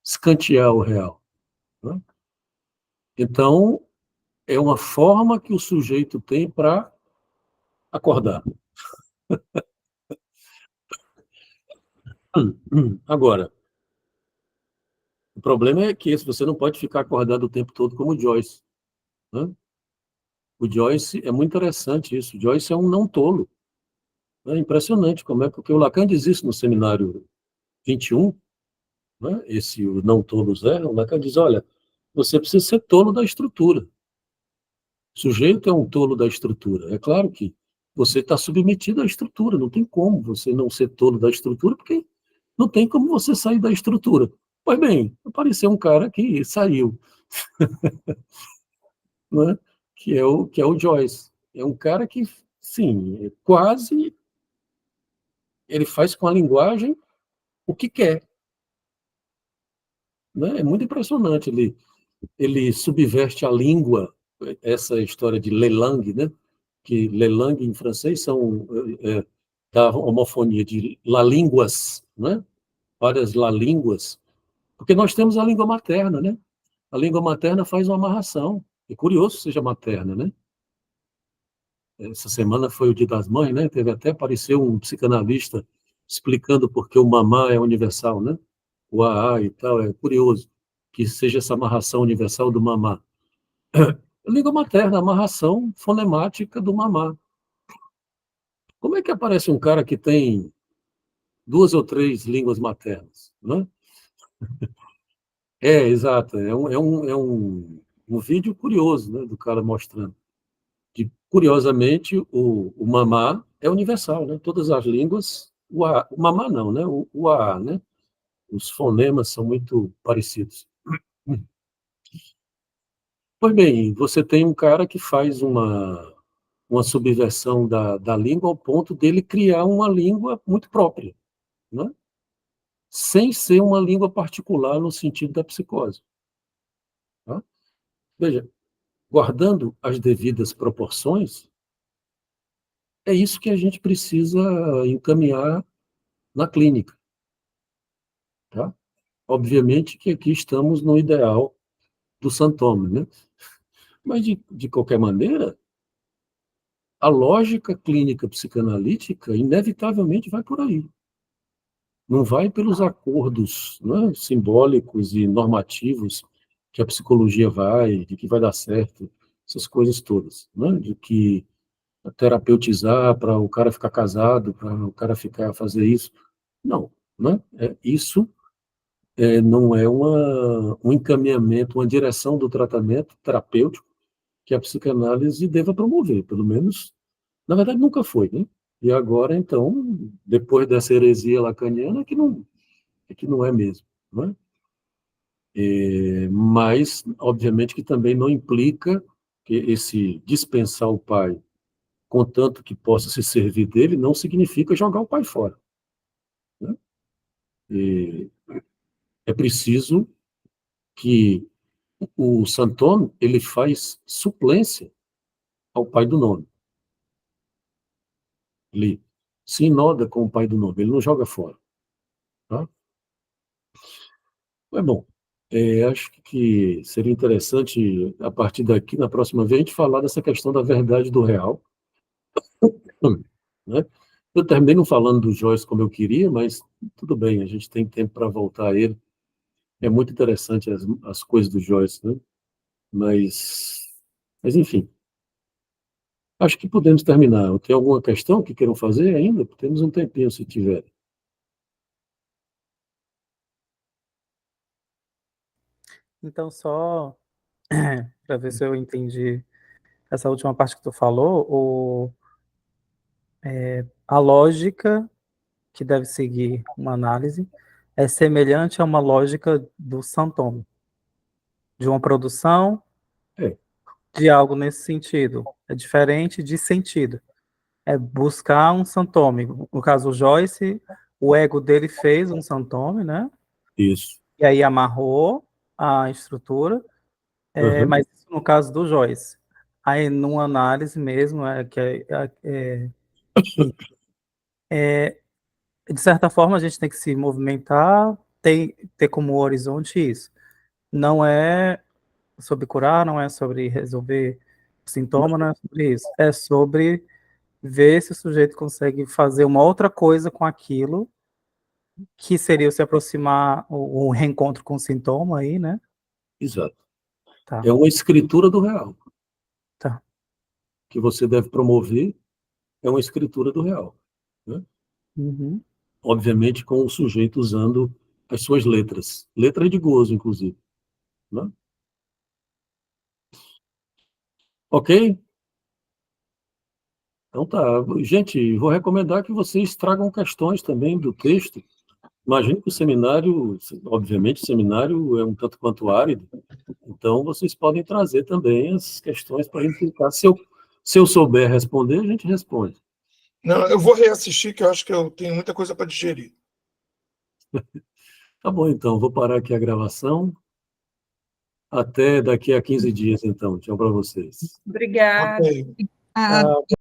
Escantear o real, né? Então, é uma forma que o sujeito tem para acordar. Agora, o problema é que você não pode ficar acordado o tempo todo como o Joyce, né? O Joyce, é muito interessante isso, o Joyce é um não tolo. É impressionante como é, porque o Lacan diz isso no seminário 21, né? Esse o não tolo Zé, o Lacan diz, olha, você precisa ser tolo da estrutura. O sujeito é um tolo da estrutura. É claro que você está submetido à estrutura, não tem como você não ser tolo da estrutura, porque não tem como você sair da estrutura. Pois bem, apareceu um cara que saiu, né? Que é o Joyce. É um cara que, sim, quase ele faz com a linguagem o que quer, né? É muito impressionante. Ele subverte a língua, essa história de lelangue, né? Que lelangue em francês são da homofonia de la línguas, né? Várias la línguas, porque nós temos a língua materna, né? A língua materna faz uma amarração. É curioso que seja materna, né? Essa semana foi o Dia das Mães, né? Teve até apareceu um psicanalista explicando por que o mamá é universal, né? O AA e tal, é curioso que seja essa amarração universal do mamá. Língua materna, amarração fonemática do mamá. Como é que aparece um cara que tem 2 ou 3 línguas maternas, né? Exato. É um vídeo curioso, né, do cara mostrando que, curiosamente, o mamá é universal, né? Todas as línguas, o mamá não, né? O AA, né? Os fonemas são muito parecidos. Pois bem, você tem um cara que faz uma subversão da língua ao ponto dele criar uma língua muito própria, né? Sem ser uma língua particular no sentido da psicose. Tá? Veja, guardando as devidas proporções, é isso que a gente precisa encaminhar na clínica. Tá? Obviamente que aqui estamos no ideal do Saint-Homme, né? Mas, de qualquer maneira, a lógica clínica psicanalítica inevitavelmente vai por aí. Não vai pelos acordos, né, simbólicos e normativos que a psicologia vai, de que vai dar certo, essas coisas todas, né, de que terapeutizar para o cara ficar casado, para o cara fazer isso. Não, né? Isso não é um encaminhamento, uma direção do tratamento terapêutico que a psicanálise deva promover, pelo menos, na verdade, nunca foi, né? E agora, então, depois dessa heresia lacaniana, que não é mesmo, né? Mas, obviamente, que também não implica que esse dispensar o pai, contanto que possa se servir dele, não significa jogar o pai fora, né? E é preciso que o Santoro ele faz suplência ao pai do nome. Ele se inoda com o pai do nome, ele não joga fora. Tá? Mas, bom, acho que seria interessante, a partir daqui, na próxima vez, a gente falar dessa questão da verdade do real. Né? Eu terminei não falando do Joyce como eu queria, mas tudo bem, a gente tem tempo para voltar a ele. É muito interessante as coisas do Joyce, né? Mas, enfim, acho que podemos terminar. Tem alguma questão que queiram fazer ainda? Temos um tempinho, se tiver. Então, só para ver se eu entendi essa última parte que tu falou, a lógica que deve seguir uma análise é semelhante a uma lógica do Santoro, de uma produção É, de algo nesse sentido. É diferente de sentido. É buscar um santome. No caso, o Joyce, o ego dele fez um santome, né? isso. E aí amarrou a estrutura, Uhum, mas isso no caso do Joyce. Aí, numa análise mesmo, de certa forma, a gente tem que se movimentar, ter como horizonte isso. Não é sobre curar, não é sobre resolver o sintoma, não é sobre isso. É sobre ver se o sujeito consegue fazer uma outra coisa com aquilo, que seria o se aproximar, o reencontro com o sintoma aí, né? exato. Tá, É uma escritura do real tá. que você deve promover, é uma escritura do real, né? Uhum. Obviamente com o sujeito usando as suas letras de gozo, inclusive, né? Ok? Então tá. Gente, vou recomendar que vocês tragam questões também do texto. Imagino que o seminário, obviamente, o seminário é um tanto quanto árido, então vocês podem trazer também as questões para a gente tentar. Se eu souber responder, a gente responde. Não, eu vou reassistir, que eu acho que eu tenho muita coisa para digerir. Tá bom, então, vou parar aqui a gravação. Até daqui a 15 dias, então. Tchau para vocês. Obrigada. Ok. Ah,